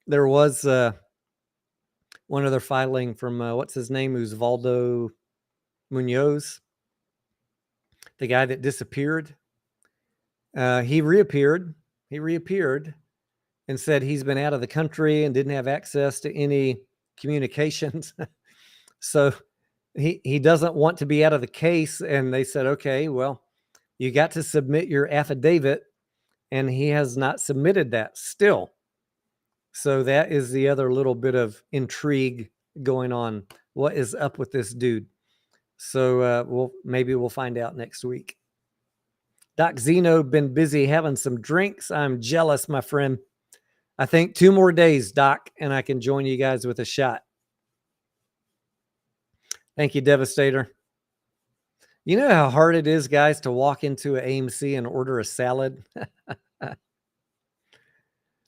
There was one other filing from, what's his name, Osvaldo Munoz, the guy that disappeared. He reappeared and said he's been out of the country and didn't have access to any communications. So he doesn't want to be out of the case. And they said, okay, well, you got to submit your affidavit. And he has not submitted that still. So that is the other little bit of intrigue going on. What is up with this dude? So maybe we'll find out next week. Doc Zeno been busy having some drinks. I'm jealous, my friend. I think 2 more days, Doc, and I can join you guys with a shot. Thank you, Devastator. You know how hard it is, guys, to walk into an AMC and order a salad?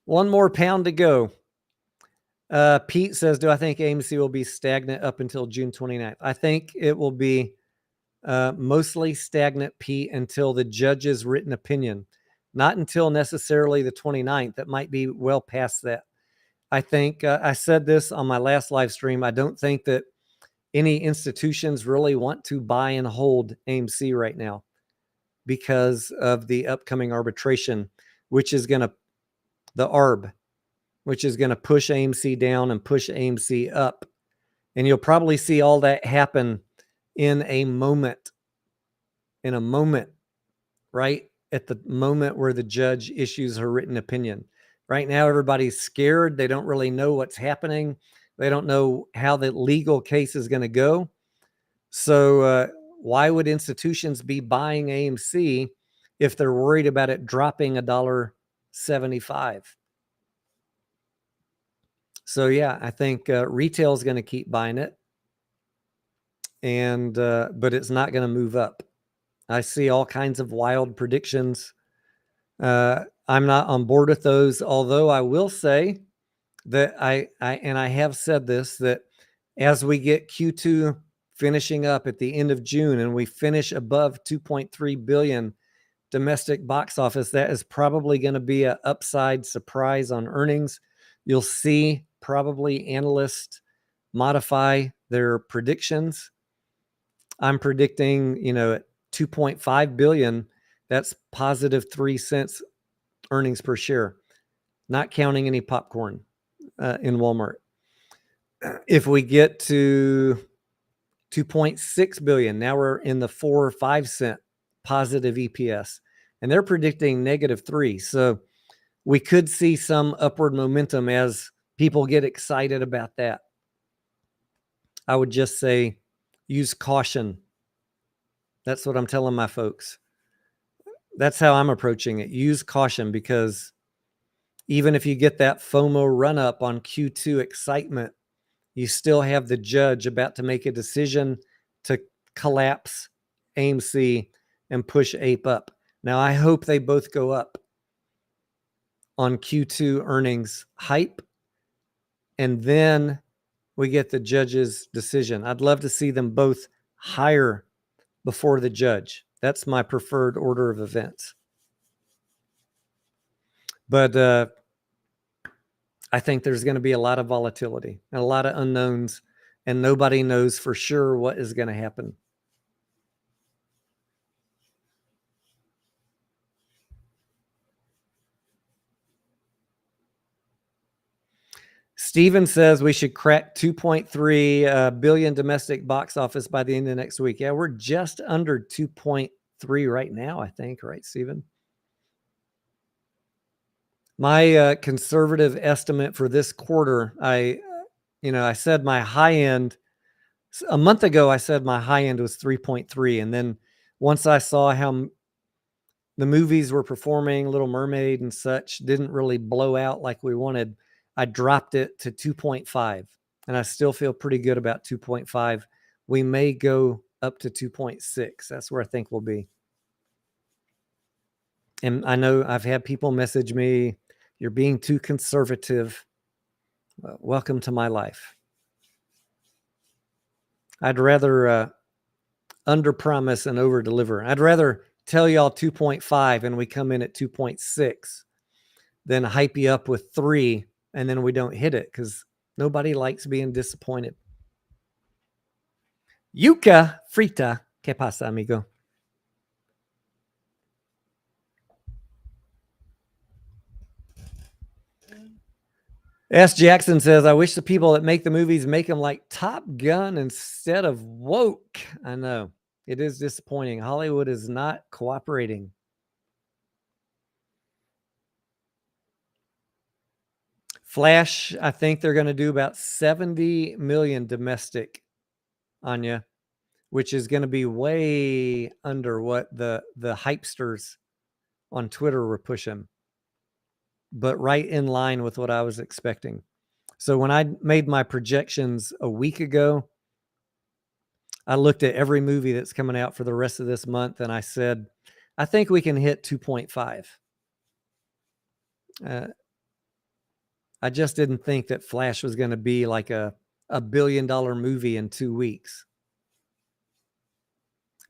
1 more pound to go. Pete says, do I think AMC will be stagnant up until June 29th? I think it will be mostly stagnant, Pete, until the judge's written opinion. Not until necessarily the 29th. That might be well past that. I think I said this on my last live stream. I don't think that any institutions really want to buy and hold AMC right now because of the upcoming arbitration, which is going to, the ARB, which is going to push AMC down and push AMC up. And you'll probably see all that happen in a moment, right? At the moment where the judge issues her written opinion. Right now, everybody's scared. They don't really know what's happening. They don't know how the legal case is going to go. So why would institutions be buying AMC if they're worried about it dropping $1.75? So yeah, I think retail is going to keep buying it, and but it's not going to move up. I see all kinds of wild predictions. I'm not on board with those, although I will say that I have said this, that as we get Q2 finishing up at the end of June and we finish above 2.3 billion domestic box office, that is probably going to be an upside surprise on earnings. You'll see probably analysts modify their predictions. I'm predicting, at 2.5 billion, that's positive 3 cents earnings per share, not counting any popcorn in Walmart. If we get to 2.6 billion, now we're in the 4 or 5 cent positive EPS, and they're predicting -3. So we could see some upward momentum as people get excited about that. I would just say use caution. That's what I'm telling my folks. That's how I'm approaching it. Use caution, because even if you get that FOMO run up on Q2 excitement, you still have the judge about to make a decision to collapse AMC and push APE up. Now, I hope they both go up on Q2 earnings hype, and then we get the judge's decision. I'd love to see them both higher before the judge. That's my preferred order of events. But I think there's going to be a lot of volatility and a lot of unknowns, and nobody knows for sure what is going to happen. Steven says we should crack 2.3 billion domestic box office by the end of next week. Yeah, we're just under 2.3 right now, I think. Right, Steven? My conservative estimate for this quarter, I said my high end a month ago. I said my high end was 3.3, and then once I saw how the movies were performing, Little Mermaid and such didn't really blow out like we wanted, I dropped it to 2.5, and I still feel pretty good about 2.5. We may go up to 2.6. That's where I think we'll be. And I know I've had people message me, you're being too conservative. Welcome to my life. I'd rather under promise and over deliver. I'd rather tell y'all 2.5 and we come in at 2.6 than hype you up with 3 and then we don't hit it, because nobody likes being disappointed. Yuka Frita, ¿qué pasa, amigo? S. Jackson says, I wish the people that make the movies make them like Top Gun instead of woke. I know. It is disappointing. Hollywood is not cooperating. Flash, I think they're going to do about 70 million domestic, Anya, which is going to be way under what the hypesters on Twitter were pushing, but right in line with what I was expecting. So when I made my projections a week ago, I looked at every movie that's coming out for the rest of this month, and I said, I think we can hit 2.5. I just didn't think that Flash was going to be like a $1 billion movie in 2 weeks.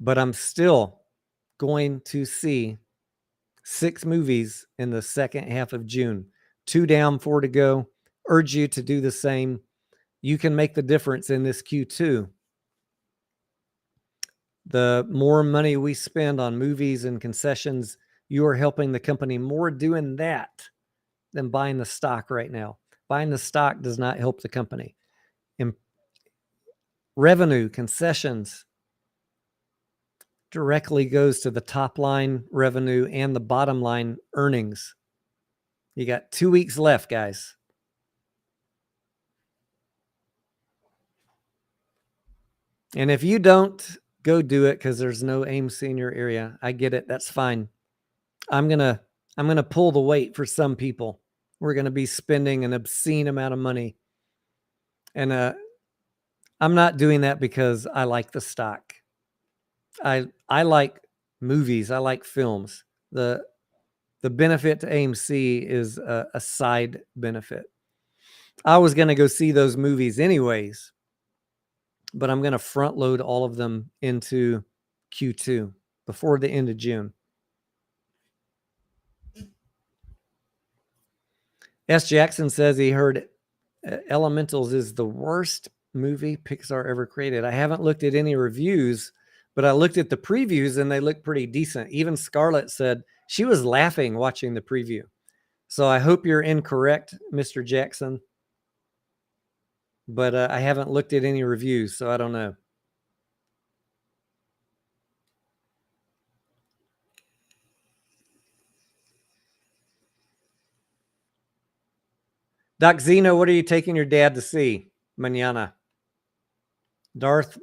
But I'm still going to see 6 movies in the second half of June. 2 down, 4 to go. Urge you to do the same. You can make the difference in this Q2. The more money we spend on movies and concessions, you are helping the company more doing that than buying the stock right now. Buying the stock does not help the company. In revenue, concessions directly goes to the top line revenue and the bottom line earnings. You got 2 weeks left, guys. And if you don't, go do it because there's no AMC in your area. I get it. That's fine. I'm gonna pull the weight for some people. We're gonna be spending an obscene amount of money, and I'm not doing that because I like the stock. I like movies. I like films. The benefit to AMC is a side benefit. I was gonna go see those movies anyways, but I'm gonna front load all of them into Q2 before the end of June. S. Jackson says he heard Elementals is the worst movie Pixar ever created. I haven't looked at any reviews, but I looked at the previews and they look pretty decent. Even Scarlett said she was laughing watching the preview. So I hope you're incorrect, Mr. Jackson. But I haven't looked at any reviews, so I don't know. Doc Zeno, what are you taking your dad to see mañana? Darth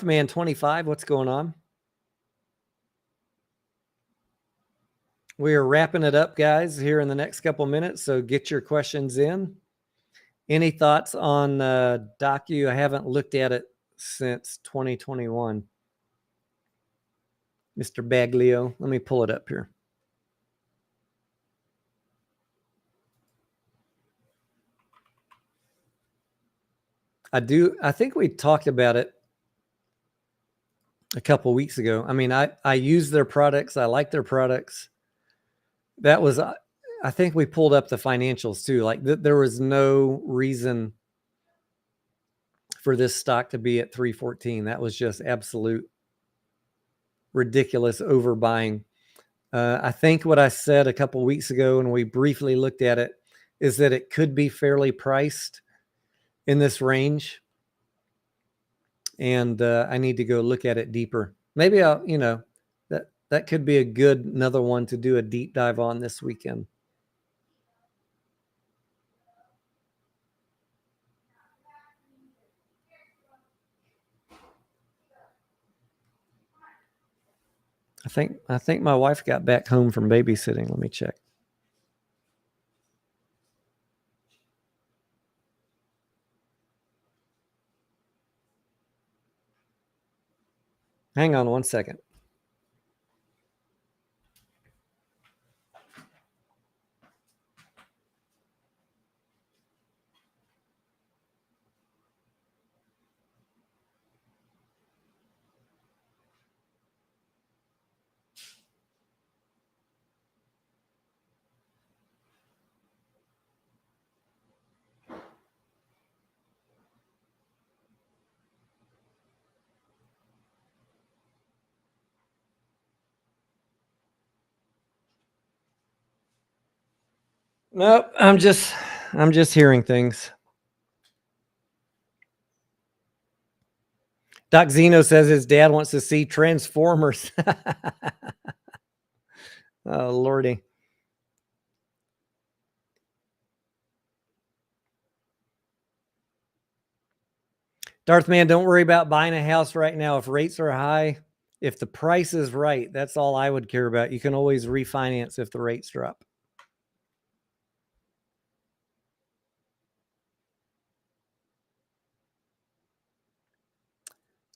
Man 25, what's going on? We are wrapping it up, guys, here in the next couple minutes, so get your questions in. Any thoughts on Docu? I haven't looked at it since 2021. Mr. Baglio, let me pull it up here. I think we talked about it a couple weeks ago. I mean, I use their products. I like their products. That was, I think we pulled up the financials too. Like there was no reason for this stock to be at 314. That was just absolute ridiculous overbuying. I think what I said a couple weeks ago when we briefly looked at it is that it could be fairly priced in this range. And I need to go look at it deeper. Maybe I'll, that could be another one to do a deep dive on this weekend. I think my wife got back home from babysitting. Let me check. Hang on one second. Nope, I'm just hearing things. Doc Zeno says his dad wants to see Transformers. Oh, Lordy. Darth Man, don't worry about buying a house right now. If rates are high, if the price is right, that's all I would care about. You can always refinance if the rates drop.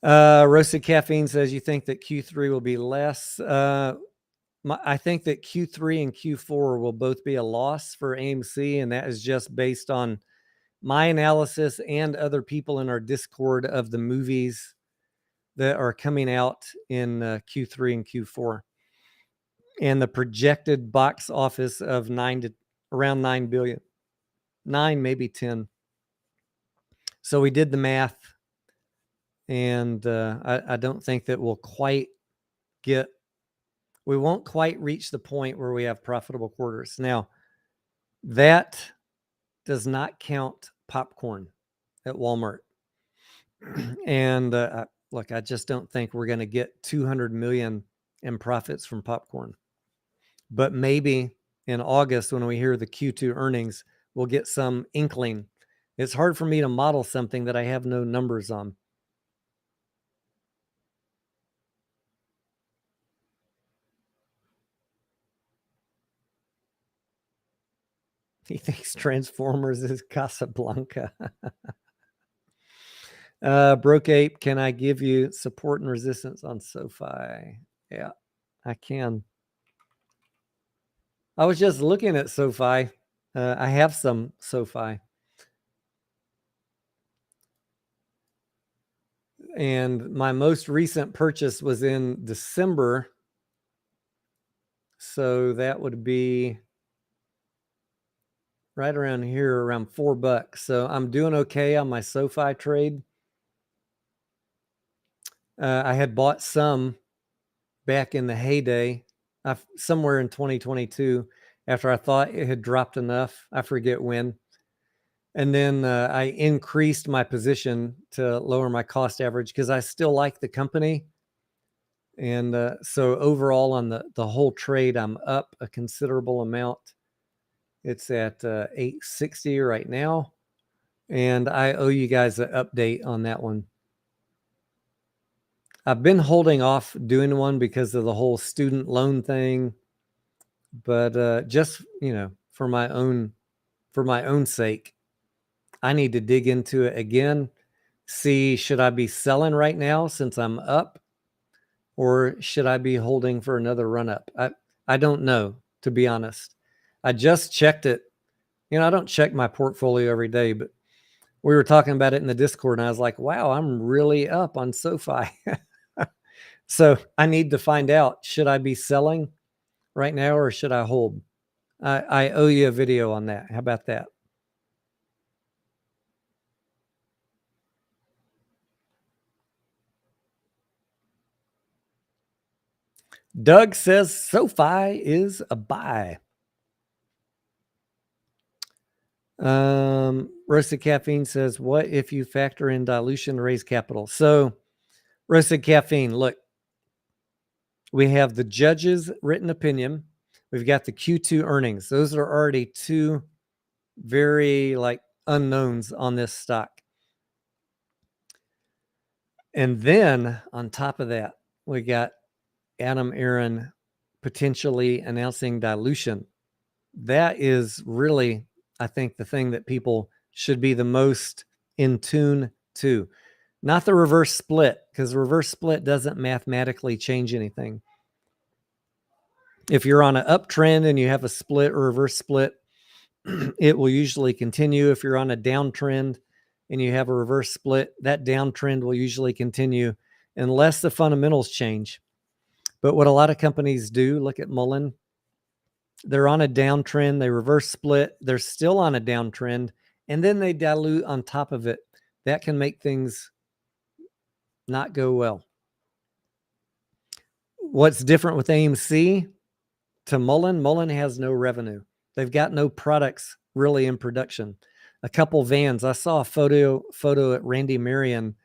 Roasted Caffeine says you think that Q3 will be less. I think that Q3 and Q4 will both be a loss for AMC, and that is just based on my analysis and other people in our Discord of the movies that are coming out in Q3 and Q4. And the projected box office of around 9 billion. 9, maybe 10. So we did the math. And I don't think that we won't quite reach the point where we have profitable quarters. Now, that does not count popcorn at Walmart. And look, I just don't think we're going to get 200 million in profits from popcorn. But maybe in August, when we hear the Q2 earnings, we'll get some inkling. It's hard for me to model something that I have no numbers on. He thinks Transformers is Casablanca. Broke Ape, can I give you support and resistance on SoFi? Yeah, I can. I was just looking at SoFi. I have some SoFi. And my most recent purchase was in December. So that would be right around here, around $4. So I'm doing okay on my SoFi trade. I had bought some back in the heyday, somewhere in 2022, after I thought it had dropped enough. I forget when. And then I increased my position to lower my cost average because I still like the company. And so overall on the whole trade, I'm up a considerable amount. It's at 860 right now. And I owe you guys an update on that one. I've been holding off doing one because of the whole student loan thing. But just, for my own sake, I need to dig into it again. See, should I be selling right now since I'm up? Or should I be holding for another run up? I don't know, to be honest. I just checked it. I don't check my portfolio every day, but we were talking about it in the Discord, and I was like, wow, I'm really up on SoFi. So I need to find out, should I be selling right now or should I hold? I owe you a video on that. How about that? Doug says SoFi is a buy. Roasted Caffeine says, what if you factor in dilution to raise capital? So, Roasted Caffeine, look, we have the judge's written opinion. We've got the Q2 earnings. Those are already two very unknowns on this stock. And then on top of that, we got ARON potentially announcing dilution. That is really, I think, the thing that people should be the most in tune to. Not the reverse split, because reverse split doesn't mathematically change anything. If you're on an uptrend and you have a split or reverse split, it will usually continue. If you're on a downtrend and you have a reverse split, that downtrend will usually continue unless the fundamentals change. But what a lot of companies do, look at Mullen, they're on a downtrend, they reverse split, they're still on a downtrend, and then they dilute on top of it. That can make things not go well. What's different with AMC to Mullen? Mullen has no revenue. They've got no products really in production. A couple vans. I saw a photo at Randy Marion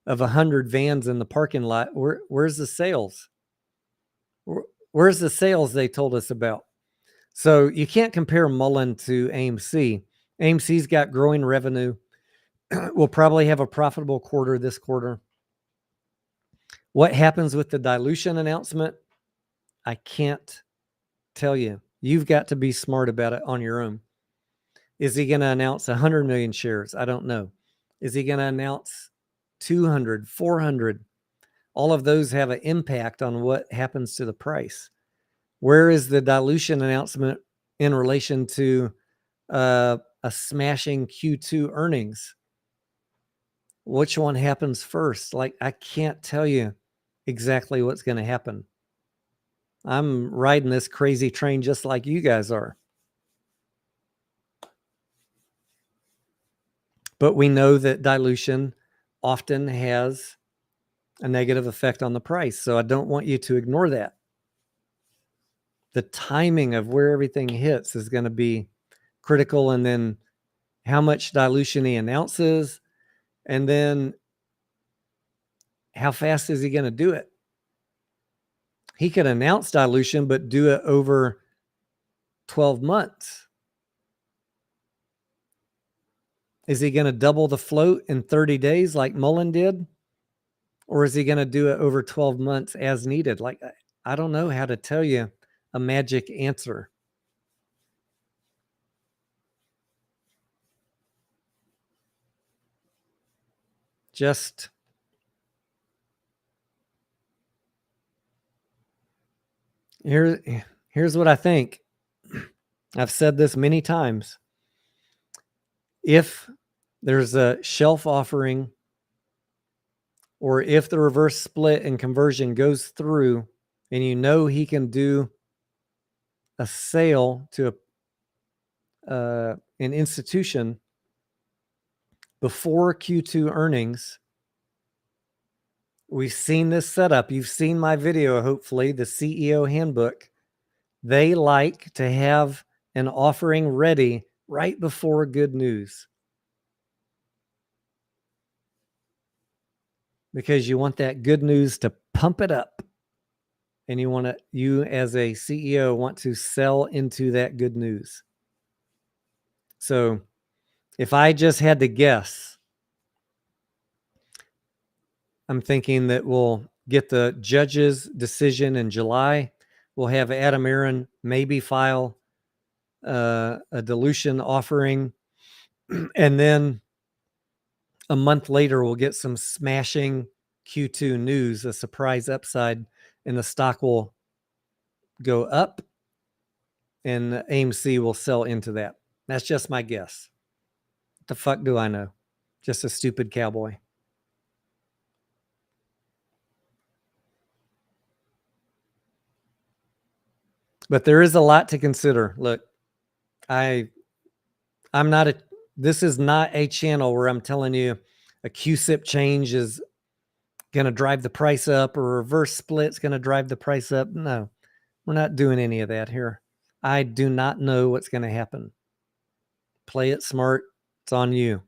of 100 vans in the parking lot. Where's the sales? Where's the sales they told us about? So you can't compare Mullen to AMC. AMC's got growing revenue. We'll probably have a profitable quarter this quarter. What happens with the dilution announcement? I can't tell you. You've got to be smart about it on your own. Is he going to announce 100 million shares? I don't know. Is he going to announce 200, 400? All of those have an impact on what happens to the price. Where is the dilution announcement in relation to a smashing Q2 earnings? Which one happens first? I can't tell you exactly what's going to happen. I'm riding this crazy train just like you guys are. But we know that dilution often has a negative effect on the price. So I don't want you to ignore that. The timing of where everything hits is going to be critical. And then how much dilution he announces. And then how fast is he going to do it? He could announce dilution, but do it over 12 months. Is he going to double the float in 30 days like Mullen did? Or is he going to do it over 12 months as needed? I don't know how to tell you a magic answer. Just here's what I think. I've said this many times. If there's a shelf offering, or if the reverse split and conversion goes through and you know he can do a sale to an institution before Q2 earnings, we've seen this setup. You've seen my video, hopefully, the CEO handbook. They like to have an offering ready right before good news, because you want that good news to pump it up, and you as a CEO want to sell into that good news. So if I just had to guess, I'm thinking that we'll get the judge's decision in July. We'll have Adam Aron maybe file a dilution offering. And then a month later, we'll get some smashing Q2 news, a surprise upside, and the stock will go up and AMC will sell into that. That's just my guess. What the fuck do I know? Just a stupid cowboy. But there is a lot to consider. Look, I'm not a, this is not a channel where I'm telling you a QSIP change is going to drive the price up or a reverse split's going to drive the price up. No, we're not doing any of that here. I do not know what's going to happen. Play it smart. It's on you.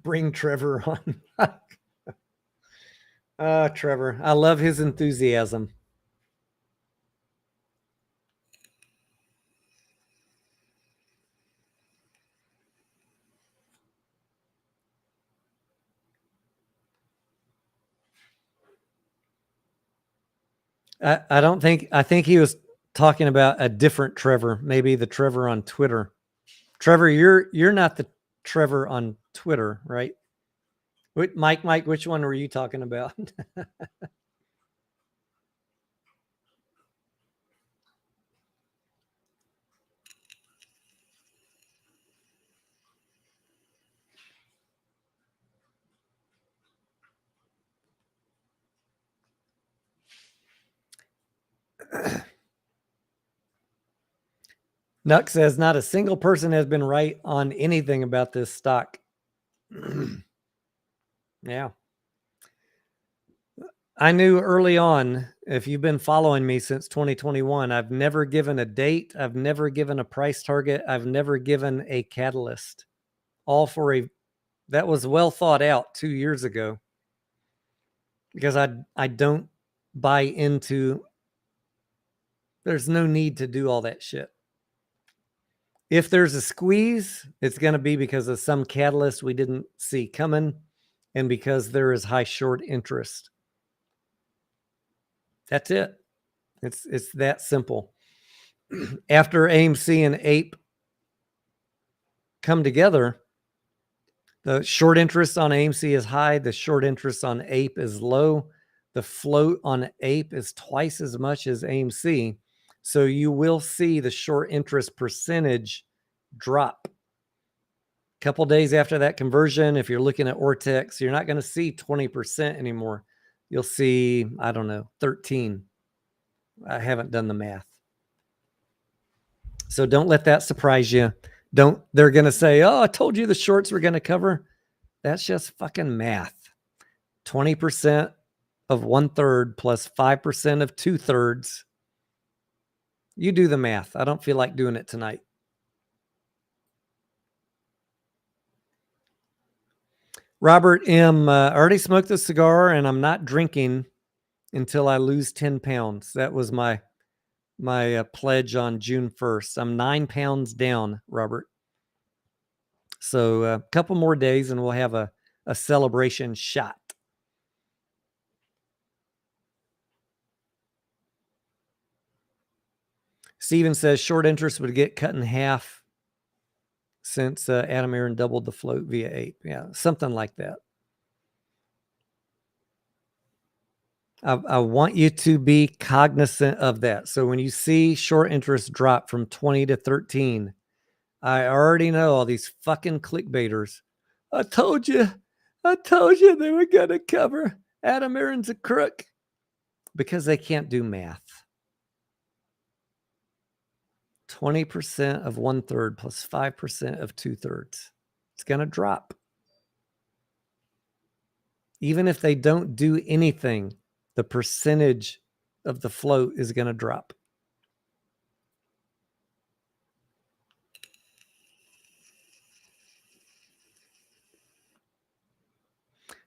Bring Trevor on. Trevor. I love his enthusiasm. I think he was talking about a different Trevor, maybe the Trevor on Twitter. Trevor, you're not the Trevor on Twitter, right? Wait, Mike, which one were you talking about? Nuck says not a single person has been right on anything about this stock. Yeah. I knew early on, if you've been following me since 2021, I've never given a date. I've never given a price target. I've never given a catalyst. All for that was well thought out 2 years ago. Because I don't buy into, there's no need to do all that shit. If there's a squeeze, it's going to be because of some catalyst we didn't see coming and because there is high short interest. That's it. It's that simple. After AMC and APE come together, the short interest on AMC is high. The short interest on APE is low. The float on APE is twice as much as AMC. So you will see the short interest percentage drop. A couple days after that conversion, if you're looking at Ortex, you're not going to see 20% anymore. You'll see, I don't know, 13. I haven't done the math. So don't let that surprise you. They're going to say, oh, I told you the shorts were going to cover. That's just fucking math. 20% of 1/3 plus 5% of 2/3. You do the math. I don't feel like doing it tonight. Robert M. I already smoked the cigar and I'm not drinking until I lose 10 pounds. That was my pledge on June 1st. I'm 9 pounds down, Robert. So a couple more days and we'll have a celebration shot. Steven says short interest would get cut in half since Adam Aron doubled the float via APE. Yeah, something like that. I want you to be cognizant of that. So when you see short interest drop from 20 to 13, I already know all these fucking clickbaiters. I told you they were going to cover. Adam Aron's a crook. Because they can't do math. 20% of 1/3 plus 5% of 2/3. It's going to drop. Even if they don't do anything, the percentage of the float is going to drop.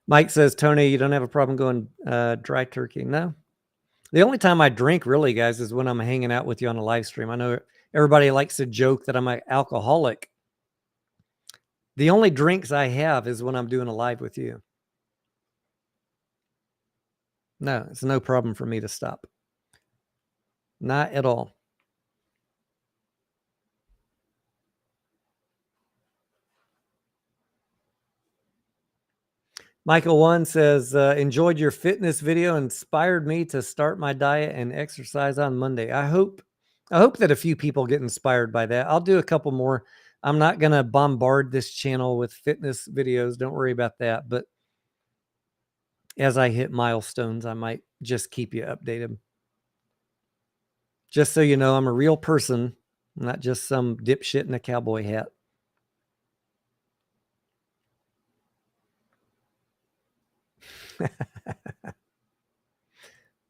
Mike says, Tony, you don't have a problem going dry turkey. No, The only time I drink, really, guys, is when I'm hanging out with you on a live stream. I know everybody likes to joke that I'm an alcoholic. The only drinks I have is when I'm doing a live with you. No, it's no problem for me to stop. Not at all. Michael 1 says, enjoyed your fitness video, inspired me to start my diet and exercise on Monday. I hope that a few people get inspired by that. I'll do a couple more. I'm not going to bombard this channel with fitness videos. Don't worry about that. But as I hit milestones, I might just keep you updated. Just so you know, I'm a real person, not just some dipshit in a cowboy hat.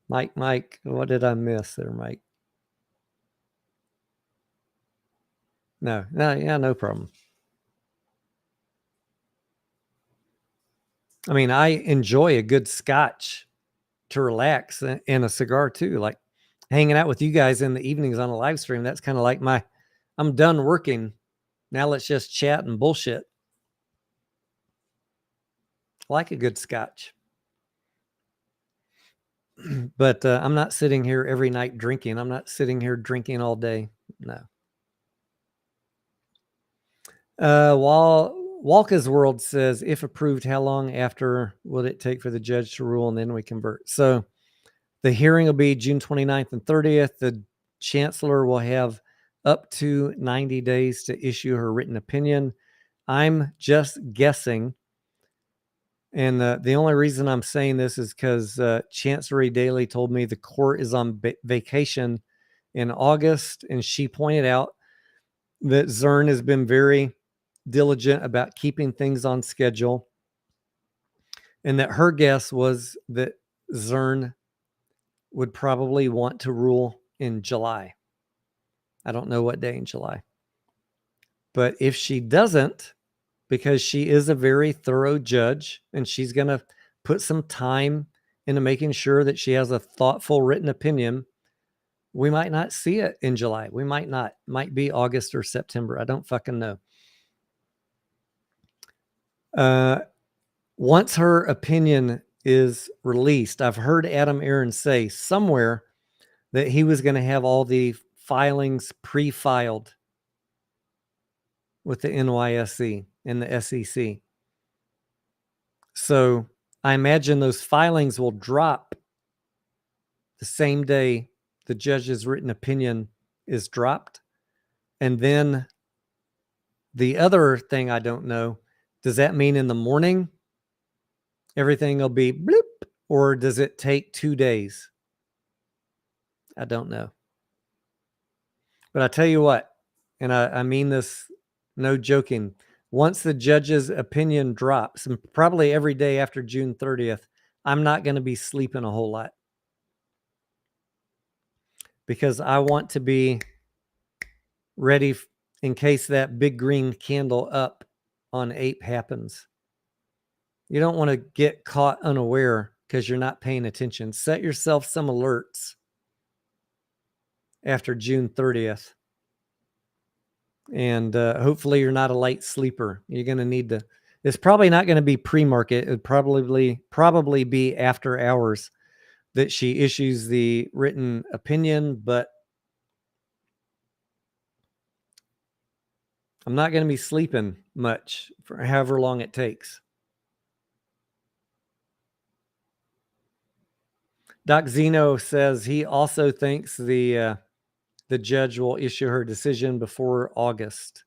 Mike, what did I miss there, Mike? No, yeah, no problem. I mean, I enjoy a good scotch to relax and a cigar too. Like hanging out with you guys in the evenings on a live stream. That's kind of like I'm done working. Now let's just chat and bullshit. I like a good scotch. But I'm not sitting here every night drinking. I'm not sitting here drinking all day. No. While Walka's World says, if approved, how long after will it take for the judge to rule and then we convert? So the hearing will be June 29th and 30th. The chancellor will have up to 90 days to issue her written opinion. I'm just guessing. And the only reason I'm saying this is because Chancery Daily told me the court is on vacation in August. And she pointed out that Zern has been very diligent about keeping things on schedule. And that her guess was that Zern would probably want to rule in July. I don't know what day in July. But if she doesn't, because she is a very thorough judge and she's going to put some time into making sure that she has a thoughtful written opinion, we might not see it in July. We might not. Might be August or September. I don't fucking know. Once her opinion is released, I've heard Adam Aaron say somewhere that he was going to have all the filings pre-filed with the NYSE and the SEC. So I imagine those filings will drop the same day the judge's written opinion is dropped. And then the other thing I don't know, does that mean in the morning everything will be bloop, or does it take 2 days? I don't know. But I tell you what, and I mean this, no joking, once the judge's opinion drops, and probably every day after June 30th, I'm not going to be sleeping a whole lot. Because I want to be ready in case that big green candle up on Ape happens. You don't want to get caught unaware because you're not paying attention. Set yourself some alerts after June 30th. And hopefully you're not a light sleeper. You're going to need to. It's probably not going to be pre-market. It would probably be after hours that she issues the written opinion, but I'm not going to be sleeping much for however long it takes. Doc Zeno says he also thinks the judge will issue her decision before August.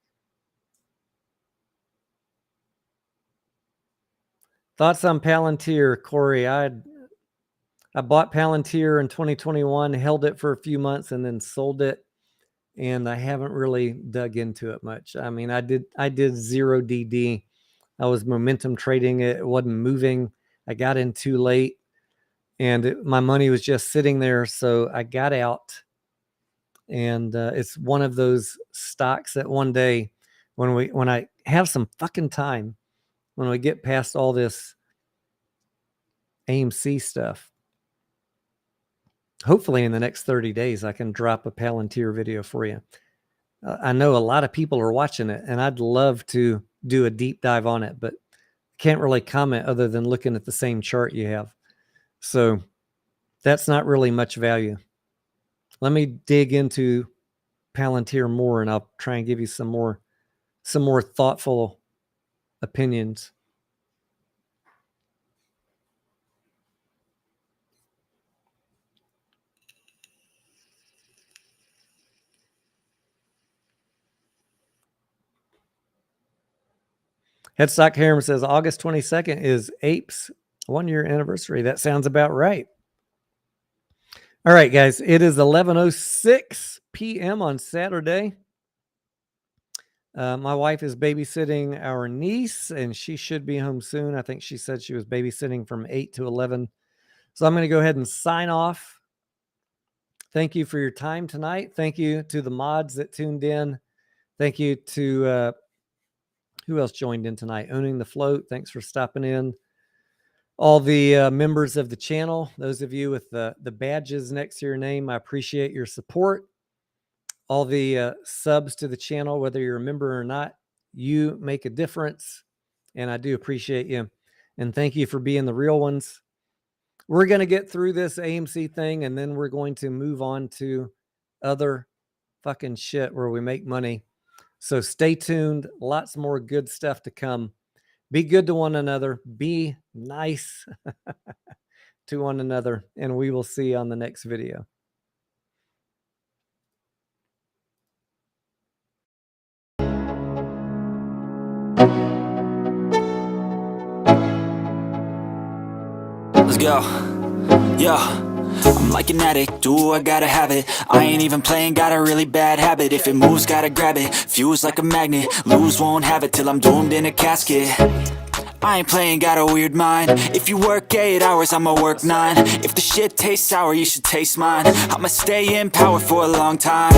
Thoughts on Palantir, Corey? I bought Palantir in 2021, held it for a few months, and then sold it. And I haven't really dug into it much. I mean, I did 0 DD. I was momentum trading it. It wasn't moving. I got in too late, and my money was just sitting there. So I got out. And it's one of those stocks that one day, when I have some fucking time, when we get past all this AMC stuff, hopefully in the next 30 days, I can drop a Palantir video for you. I know a lot of people are watching it, and I'd love to do a deep dive on it, but can't really comment other than looking at the same chart you have. So that's not really much value. Let me dig into Palantir more, and I'll try and give you some more thoughtful opinions. Headstock Harem says August 22nd is Apes 1-year anniversary. That sounds about right. All right, guys, it is 11:06 p.m. on Saturday. My wife is babysitting our niece, and she should be home soon. I think she said she was babysitting from 8 to 11. So I'm going to go ahead and sign off. Thank you for your time tonight. Thank you to the mods that tuned in. Thank you to who else joined in tonight? Owning the Float. Thanks for stopping in. All the members of the channel, those of you with the badges next to your name, I appreciate your support. All the subs to the channel, whether you're a member or not, you make a difference, and I do appreciate you. And thank you for being the real ones. We're going to get through this AMC thing, and then we're going to move on to other fucking shit where we make money. So stay tuned. Lots more good stuff to come. Be good to one another. Be nice to one another. And we will see you on the next video. Let's go. Yeah. I'm like an addict, do I gotta have it. I ain't even playing, got a really bad habit. If it moves, gotta grab it, fuse like a magnet. Lose, won't have it till I'm doomed in a casket. I ain't playing, got a weird mind. If you work 8 hours, I'ma work 9. If the shit tastes sour, you should taste mine. I'ma stay in power for a long time.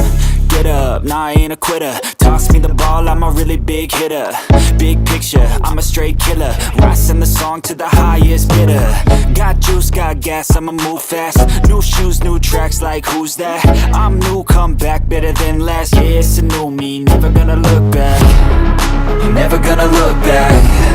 Get up, nah, I ain't a quitter. Toss me the ball, I'm a really big hitter. Big picture, I'm a straight killer. Rising the song to the highest bidder. Got juice, got gas, I'ma move fast. New shoes, new tracks, like who's that? I'm new, come back, better than last. Yeah, it's a new me, never gonna look back. Never gonna look back.